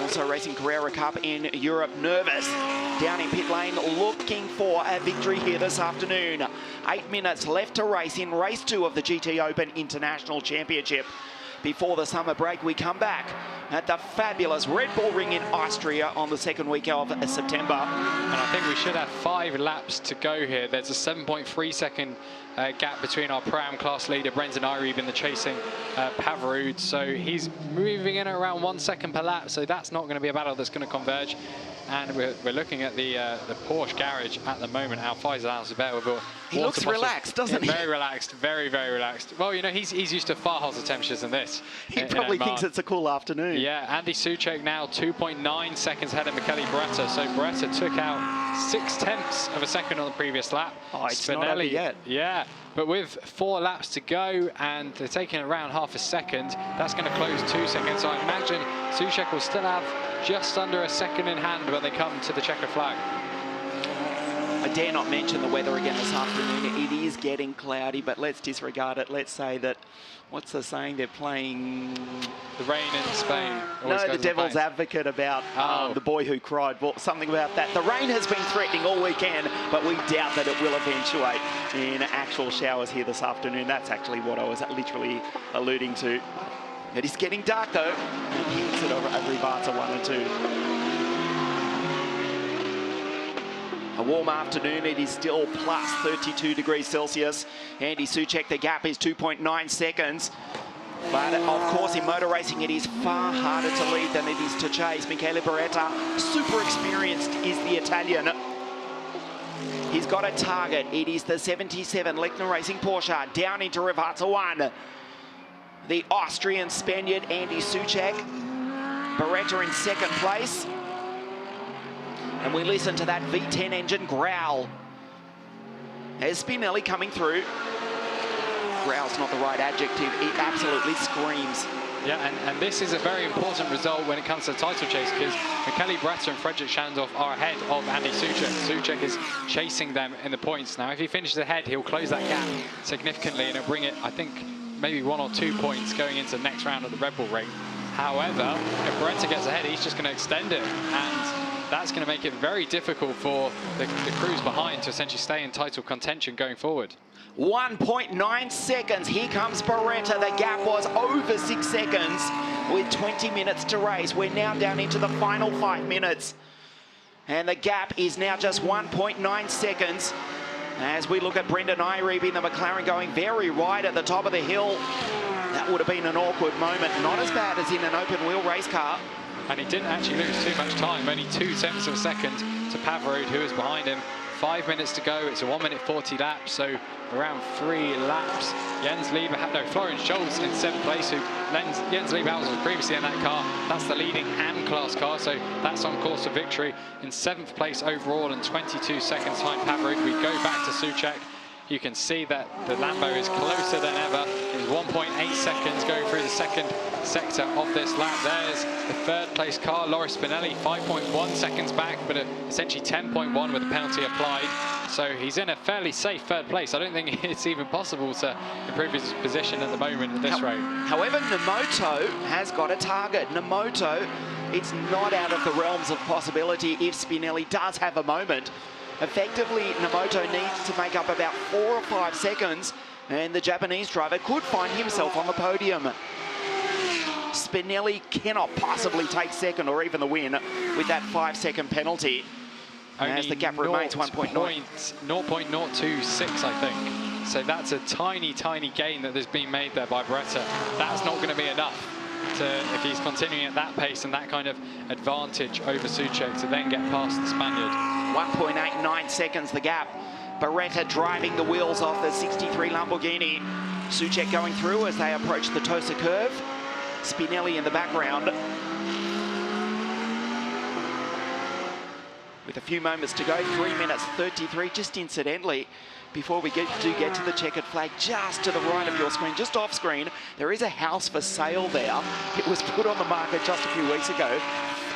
Also racing Carrera Cup in Europe. Nervous down in pit lane, looking for a victory here this afternoon. 8 minutes left to race in race 2 of the GTOpen International Championship. Before the summer break, we come back at the fabulous Red Bull Ring in Austria on the second week of September. And I think we should have 5 laps to go here. There's a 7.3 second gap between our Pro-Am class leader, Brendan Irebe, and the chasing Pavarud. So he's moving in at around 1 second per lap. So that's not going to be a battle that's going to converge. And we're looking at the Porsche garage at the moment. Al Faisal Al Zubair. He looks relaxed, doesn't he? Very relaxed, very, very relaxed. Well, you know, he's used to far hotter temperatures than this. He probably thinks it's a cool afternoon. Yeah, Andy Soucek now 2.9 seconds ahead of Michele Beretta. So Beretta took out 0.6 of a second on the previous lap. Oh, it's not over yet. Yeah, but with 4 laps to go and they're taking around half a second, that's going to close 2 seconds. So I imagine Soucek will still have just under a second in hand when they come to the checker flag. I dare not mention the weather again this afternoon. It is getting cloudy, but let's disregard it. Let's say that, what's the saying? They're playing... The rain in Spain. No, the devil's advocate about the boy who cried. Well, something about that. The rain has been threatening all weekend, but we doubt that it will eventuate in actual showers here this afternoon. That's actually what I was literally alluding to. It is getting dark, though. He hits it over Rivata 1 and 2. A warm afternoon, it is still plus 32 degrees Celsius. Andy Soucek, the gap is 2.9 seconds. But of course, in motor racing, it is far harder to lead than it is to chase. Michele Beretta, super experienced, is the Italian. He's got a target. It is the 77 Legner Racing Porsche down into Rivata 1. The Austrian Spaniard, Andy Soucek. Beretta in second place. And we listen to that V10 engine growl. There's Spinelli coming through. Growl's not the right adjective. It absolutely screams. Yeah, and this is a very important result when it comes to the title chase, because Michele Beretta and Frederick Schandorf are ahead of Andy Soucek. Soucek is chasing them in the points. Now, if he finishes ahead, he'll close that gap significantly, and it'll bring it, I think, maybe 1 or 2 points going into the next round of the Red Bull Ring. However, if Beretta gets ahead, he's just going to extend it, and that's going to make it very difficult for the crews behind to essentially stay in title contention going forward. 1.9 seconds. Here comes Beretta. The gap was over 6 seconds with 20 minutes to race. We're now down into the final 5 minutes. And the gap is now just 1.9 seconds. As we look at Brendan Irebe in the McLaren going very wide at the top of the hill. That would have been an awkward moment. Not as bad as in an open wheel race car. And he didn't actually lose too much time, only 0.2 of a second to Pavarud, who is behind him. 5 minutes to go. It's a 1 minute 40 laps, so around 3 laps. Florian Scholz in 7th place, Jens Liebhausen was previously in that car. That's the leading AM class car, so that's on course for victory. In 7th place overall and 22 seconds behind Pavarud. We go back to Soucek. You can see that the Lambo is closer than ever. It's 1.8 seconds going through the second sector of this lap. There's the 3rd place car, Loris Spinelli, 5.1 seconds back, but essentially 10.1 with the penalty applied. So he's in a fairly safe 3rd place. I don't think it's even possible to improve his position at the moment at this rate. However, Nemoto has got a target. Nemoto, it's not out of the realms of possibility if Spinelli does have a moment. Effectively, Nemoto needs to make up about 4 or 5 seconds, and the Japanese driver could find himself on the podium. Spinelli cannot possibly take second or even the win with that 5-second penalty. As the gap remains 1.9. 0.026, I think. So that's a tiny, tiny gain that has been made there by Beretta. That's not going to be enough if he's continuing at that pace and that kind of advantage over Soucek to then get past the Spaniard. 1.89 seconds the gap. Beretta driving the wheels off the 63 Lamborghini. Soucek going through as they approach the Tosa curve. Spinelli in the background. With a few moments to go, 3 minutes 33, just incidentally, before we get to the checkered flag, just to the right of your screen, just off screen, there is a house for sale there. It was put on the market just a few weeks ago.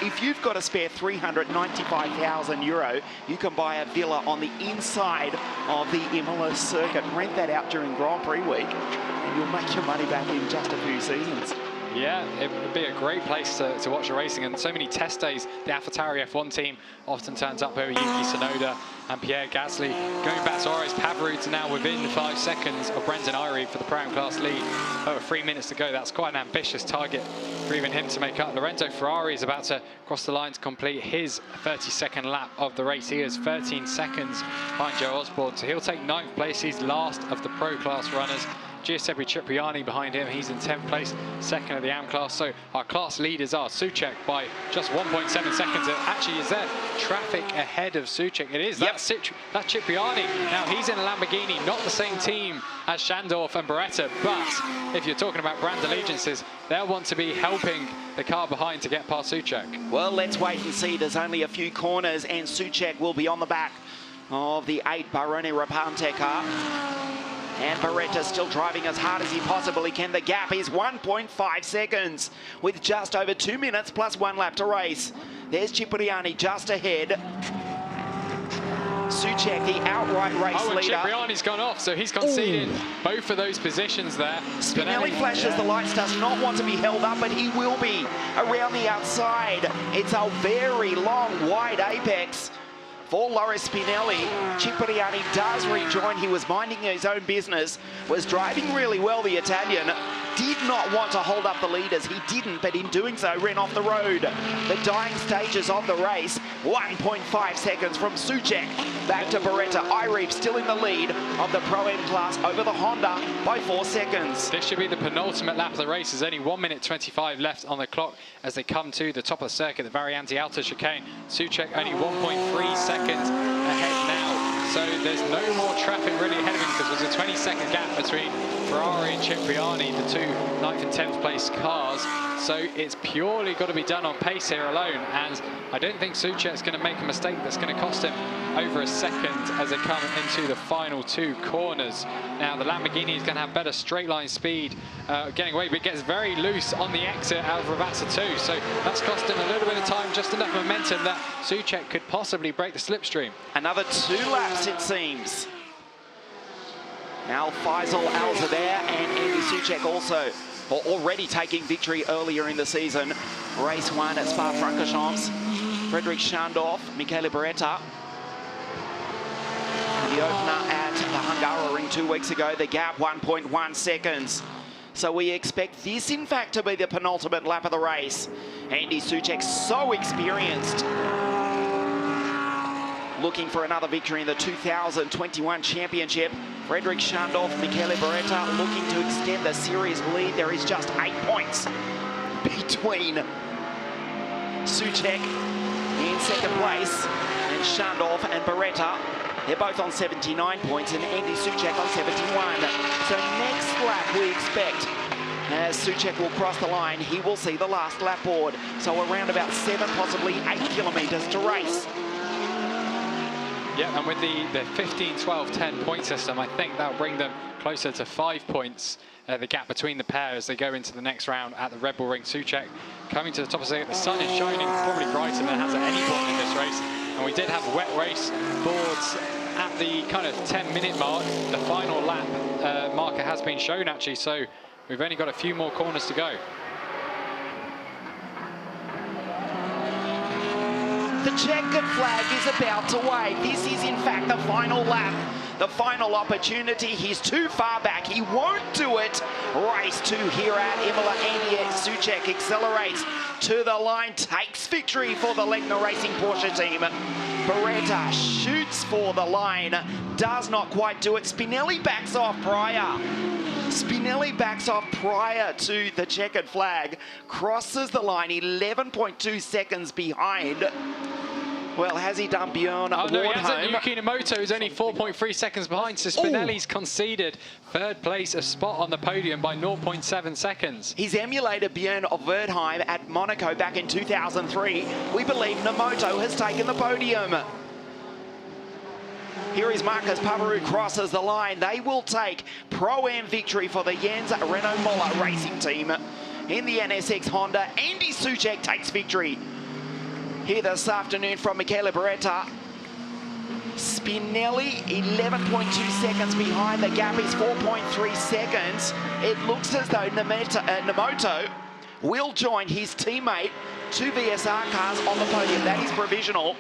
if you've got a spare €395,000, you can buy a villa on the inside of the Imola circuit. Rent that out during Grand Prix week, and you'll make your money back in just a few seasons. Yeah, it would be a great place to watch the racing, and so many test days. The AlphaTauri F1 team often turns up over Yuki Tsunoda and Pierre Gasly. Going back to Aris Pavarou now within 5 seconds of Brendan Irie for the Pro-Am class lead. Over 3 minutes to go. That's quite an ambitious target for even him to make up. Lorenzo Ferrari is about to cross the line to complete his 32nd lap of the race. He is 13 seconds behind Joe Osborne, so he'll take 9th place. He's last of the Pro class runners. Giuseppe Cipriani behind him, he's in 10th place, 2nd of the AM class. So our class leaders are Souček by just 1.7 seconds. It actually is there traffic ahead of Souček. It is, that's Cipriani. Now he's in a Lamborghini, not the same team as Schandorf and Beretta, but if you're talking about brand allegiances, they'll want to be helping the car behind to get past Souček. Well, let's wait and see. There's only a few corners, and Souček will be on the back of the 8 Baroni Rapante car. And Beretta still driving as hard as he possibly can. The gap is 1.5 seconds with just over 2 minutes plus 1 lap to race. There's Cipriani just ahead. Souček, the outright race leader. Cipriani's gone off, so he's conceded both of those positions there. Spinelli flashes the lights, does not want to be held up, but he will be around the outside. It's a very long, wide apex for Loris Spinelli. Cipriani does rejoin. He was minding his own business, was driving really well, the Italian. Did not want to hold up the leaders. He didn't, but in doing so, ran off the road. The dying stages of the race, 1.5 seconds from Souček. Back to Beretta. Irie still in the lead of the Pro-Am class over the Honda by 4 seconds. This should be the penultimate lap of the race. There's only 1 minute 25 left on the clock as they come to the top of the circuit, the Variante Alta chicane. Souček only 1.3 seconds ahead now. So there's no more traffic really ahead of him because there's a 20-second gap between Ferrari and Cipriani, the two 9th and 10th place cars. So it's purely got to be done on pace here alone. And I don't think Souček's going to make a mistake that's going to cost him over a second as they come into the final 2 corners. Now the Lamborghini is going to have better straight line speed getting away, but it gets very loose on the exit out of Ravazza 2. So that's cost him a little bit of time, just enough momentum that Souček could possibly break the slipstream. Another 2 laps, it seems. Now Faisal Al-Zubair and Andy Souček also already taking victory earlier in the season. Race 1 at Spa-Francorchamps. Frederic Schandorf, Michele Beretta. The opener at the Hungaroring 2 weeks ago. The gap 1.1 seconds. So we expect this, in fact, to be the penultimate lap of the race. Andy Souček, so experienced. Looking for another victory in the 2021 championship. Frederic Schandorf, Michele Beretta looking to extend the series lead. There is just 8 points between Souček in 2nd place and Schandorf and Beretta. They're both on 79 points and Andy Souček on 71. So next lap we expect, as Souček will cross the line, he will see the last lap board. So around about 7, possibly 8 kilometres to race. Yeah, and with the 15, 12, 10 point system, I think that'll bring them closer to 5 points, the gap between the pair as they go into the next round at the Red Bull Ring. Souček coming to the top of the circuit. The sun is shining probably brighter than it has at any point in this race. And we did have wet race boards at the kind of 10-minute mark. The final lap marker has been shown, actually, so we've only got a few more corners to go. The checkered flag is about to wave. This is, in fact, the final lap. The final opportunity. He's too far back. He won't do it. Race 2 here at Imola. Andy Souček accelerates to the line, takes victory for the Legna Racing Porsche team. Beretta shoots for the line, does not quite do it. Spinelli backs off prior. Spinelli backs off prior to the checkered flag, crosses the line 11.2 seconds behind. Well, has he done Bjorn Wardholm? No, he hasn't. Yuki Imoto is only 4.3 seconds behind, so Spinelli's conceded 3rd place, a spot on the podium by 0.7 seconds. He's emulated Bjorn Wardholm at Monaco back in 2003. We believe Imoto has taken the podium. Here is Marcus Pavarou crosses the line. They will take Pro-Am victory for the Jens Renault Mola racing team. In the NSX Honda, Andy Souček takes victory. here this afternoon from Michele Beretta. Spinelli, 11.2 seconds behind. The gap is 4.3 seconds. It looks as though Nemoto will join his teammate, 2 VSR cars on the podium. That is provisional.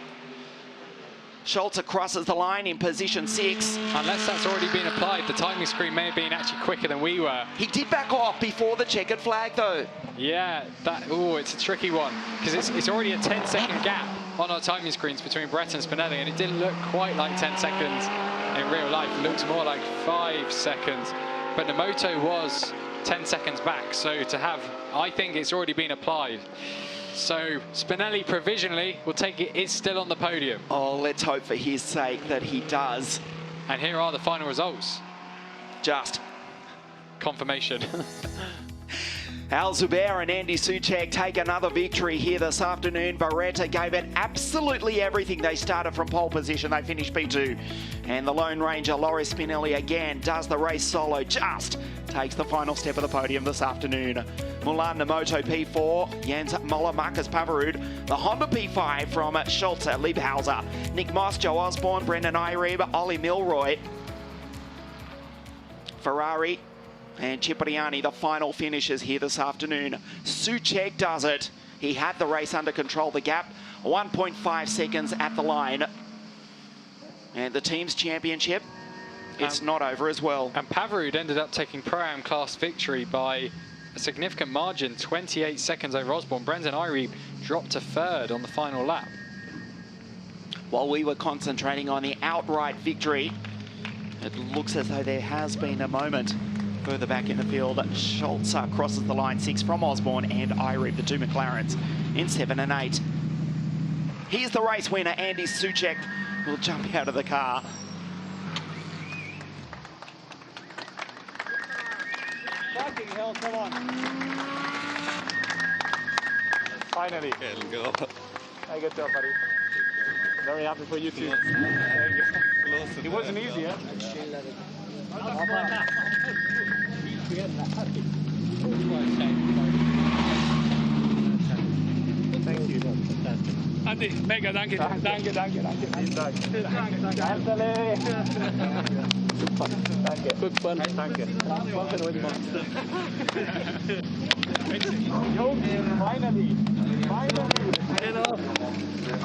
Schultz crosses the line in position 6. Unless that's already been applied, the timing screen may have been actually quicker than we were. He did back off before the checkered flag, though. Yeah, it's a tricky one, because it's already a 10-second gap on our timing screens between Beretta and Spinelli, and it didn't look quite like 10 seconds in real life. It looked more like 5 seconds. But Nemoto was 10 seconds back, so to have, I think it's already been applied. So Spinelli provisionally will take it, is still on the podium. Oh, let's hope for his sake that he does. And here are the final results. Just confirmation. Al Zubair and Andy Soucek take another victory here this afternoon. Beretta gave it absolutely everything. They started from pole position, they finished P2. And the Lone Ranger, Loris Spinelli, again does the race solo, just takes the final step of the podium this afternoon. Mulan Nemoto P4, Jens Moller, Marcus Pavarud. The Honda P5 from Schultz, Liebhauser, Nick Moss, Joe Osborne, Brendan Ireb, Ollie Milroy. Ferrari and Cipriani, the final finishes here this afternoon. Soucek does it. He had the race under control. The gap, 1.5 seconds at the line. And the team's championship, it's not over as well. And Pavarud ended up taking Pro-Am class victory by a significant margin, 28 seconds over Osborne. Brendan Irebe dropped to 3rd on the final lap. While we were concentrating on the outright victory, it looks as though there has been a moment further back in the field. Schultz crosses the line 6 from Osborne and Irebe, the 2 McLarens, in 7 and 8. Here's the race winner. Andy Soucek will jump out of the car. Fucking hell, come on. Finally. Let's go. Hey, good job, buddy. Very happy for you too. It wasn't easy, huh? Thank you. Andi, mega, danke. Danke. Vielen Dank. Super, danke. Good fun. Danke. Jungs, finally. Genau.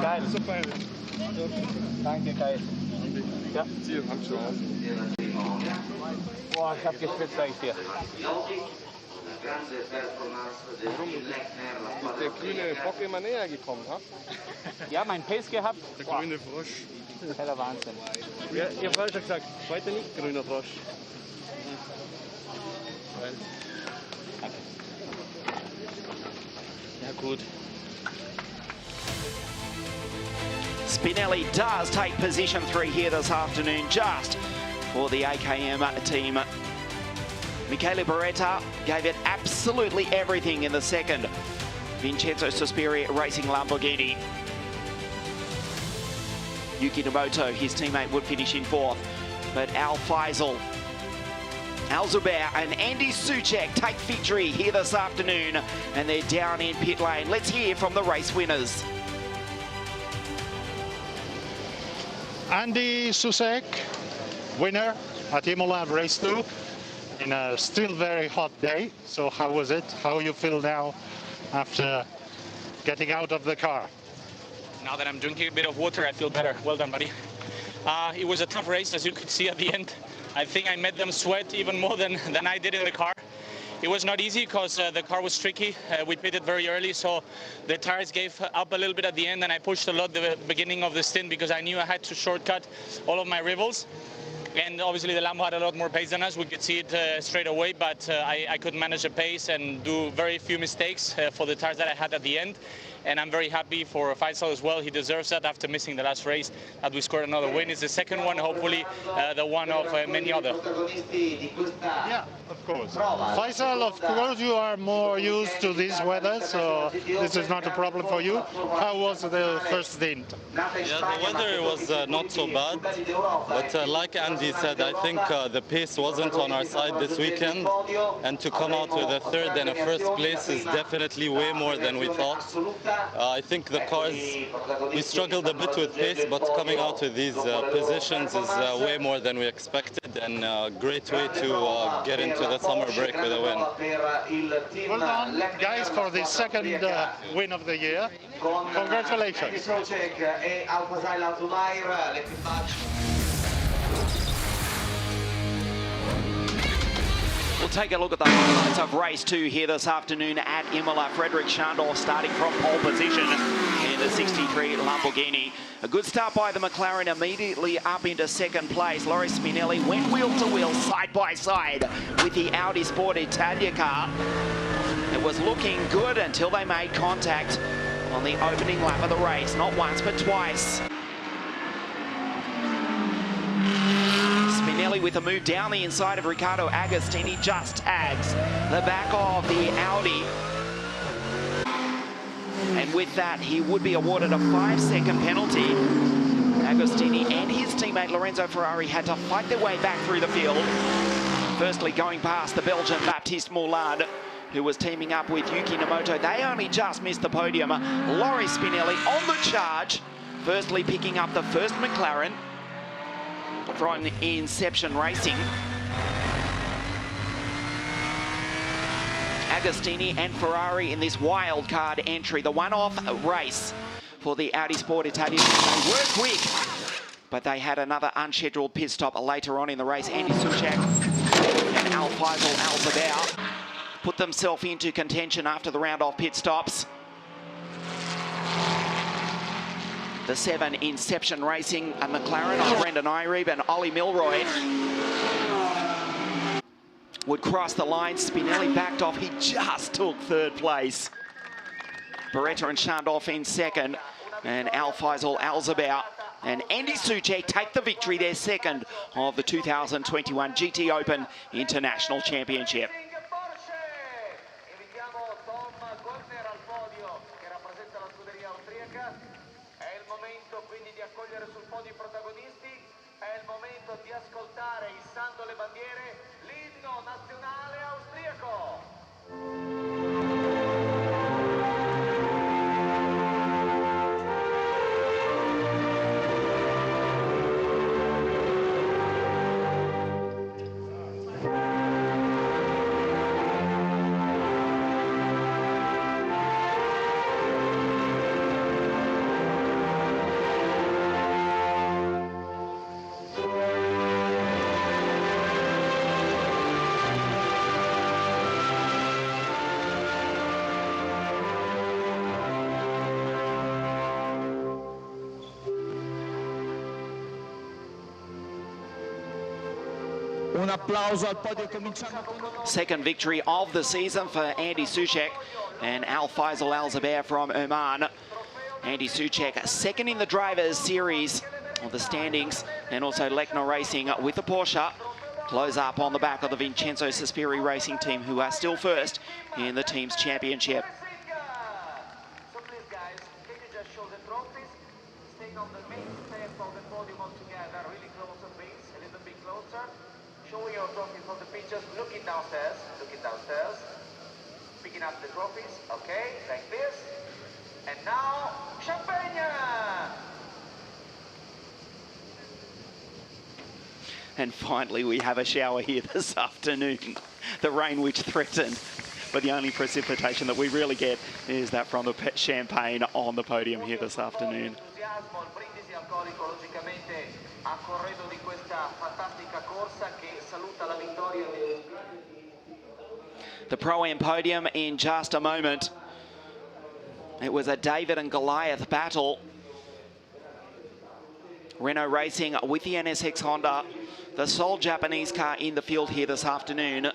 Geil. Super. Danke, geil. Ja. Ziel, Handschuhe auf. Boah, ich hab geschwitzt, sag ich dir. Warum ist der grüne Bock immer näher gekommen, ha? Ja, mein Pace gehabt. Der grüne Frosch. Heller Wahnsinn. Ja, ihr habt falsch gesagt, weiter nicht grüner Frosch. Ja, gut. Spinelli does take position 3 here this afternoon, just for the AKM team. Michele Beretta gave it absolutely everything in the second. Vincenzo Sospiri racing Lamborghini. Yuki Nemoto, his teammate, would finish in 4th. But Al Faisal, Al Zubair and Andy Soucek take victory here this afternoon, and they're down in pit lane. Let's hear from the race winners. Andy Soucek, winner at Imola race 2 in a still very hot day. So how was it? How you feel now after getting out of the car? Now that I'm drinking a bit of water, I feel better. Well done, buddy. It was a tough race, as you could see at the end. I think I made them sweat even more than I did in the car. It was not easy because the car was tricky. We pitted very early, so the tires gave up a little bit at the end, and I pushed a lot the beginning of the stint because I knew I had to shortcut all of my rivals. And obviously the Lambo had a lot more pace than us. We could see it straight away, but I could manage the pace and do very few mistakes for the tires that I had at the end. And I'm very happy for Faisal as well. He deserves that after missing the last race, that we scored another win. It's the second one, hopefully the one of many others. Yeah, of course. Faisal, of course, you are more used to this weather, so this is not a problem for you. How was the first stint? Yeah, the weather was not so bad, but like Andy said, I think the pace wasn't on our side this weekend, and to come out with a 3rd and a 1st place is definitely way more than we thought. I think the cars, we struggled a bit with pace, but coming out with these positions is way more than we expected, and a great way to get into the summer break with a win. Well done, guys, for the second win of the year. Congratulations. We'll take a look at the highlights of race 2 here this afternoon at Imola. Frederick Schandorf starting from pole position in the 63 Lamborghini. A good start by the McLaren, immediately up into second place. Loris Spinelli went wheel to wheel, side by side with the Audi Sport Italia car. It was looking good until they made contact on the opening lap of the race. Not once, but twice. Spinelli with a move down the inside of Riccardo Agostini just tags the back of the Audi. And with that, he would be awarded a 5-second penalty. Agostini and his teammate Lorenzo Ferrari had to fight their way back through the field. Firstly, going past the Belgian Baptiste Moulard, who was teaming up with Yuki Nomoto. They only just missed the podium. Loris Spinelli on the charge, firstly picking up the first McLaren from Inception Racing. Agostini and Ferrari in this wild card entry, the one-off race for the Audi Sport Italia. They were quick, but they had another unscheduled pit stop later on in the race. Andy Suchak and Al Faisal Al Zabair put themselves into contention after the round-off pit stops. The 7 Inception Racing, a McLaren on Brendan Irebe and Ollie Milroy would cross the line. Spinelli backed off. He just took third place. Beretta and Schandorf in second, and Al Faisal Al Zabair and Andy Suchek take the victory, their second of the 2021 GTOpen International Championship. È il momento quindi di accogliere sul podio i protagonisti, è il momento di ascoltare, issando le bandiere, l'inno nazionale austriaco. Un applauso al podio, cominciamo con... Second victory of the season for Andy Suchek and Al Faisal Al Zabair from Oman. Andy Suchek second in the Drivers' Series of the standings, and also Lechner Racing with the Porsche. Close up on the back of the Vincenzo Sospiri Racing team, who are still first in the team's championship. So please guys, can you just show the trophies? Staying on the main step of the podium all together, really close to base, a little bit closer. Showing your trophies from the pictures, looking downstairs, picking up the trophies, okay, like this. And now, champagne! And finally, we have a shower here this afternoon. The rain which threatened, but the only precipitation that we really get is that from the champagne on the podium here this afternoon. A corredo di questa fantastica corsa che saluta la vittoria. The Pro-Am podium in just a moment. It was a David and Goliath battle. Renault Racing with the NSX Honda, the sole Japanese car in the field here this afternoon.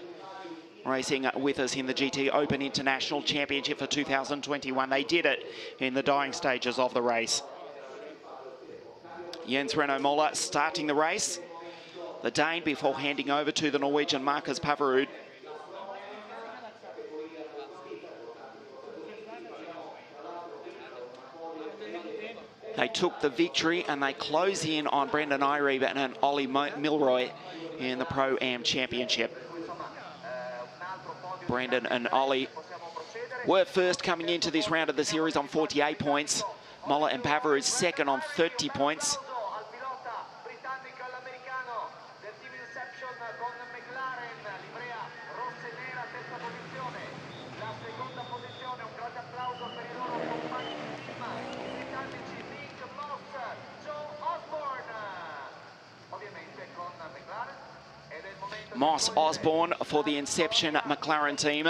Racing with us in the GTOpen International Championship for 2021. They did it in the dying stages of the race. Jens Renault Moller starting the race. The Dane before handing over to the Norwegian Marcus Paverud. They took the victory and they close in on Brendan Irebe and Ollie Milroy in the Pro-Am Championship. Brendan and Ollie were first coming into this round of the series on 48 points. Imola and Pavarud second on 30 points. Moss Osborne for the Inception McLaren team.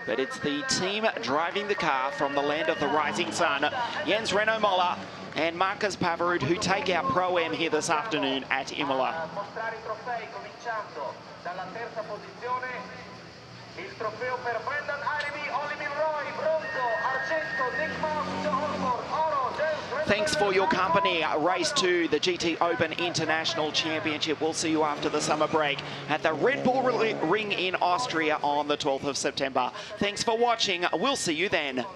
But it's the team driving the car from the land of the rising sun, Jens Renault Moller and Marcus Pavarud, who take our Pro-Am here this afternoon at Imola. Thanks for your company. Race 2, the GTOpen International Championship. We'll see you after the summer break at the Red Bull Ring in Austria on the 12th of September. Thanks for watching. We'll see you then.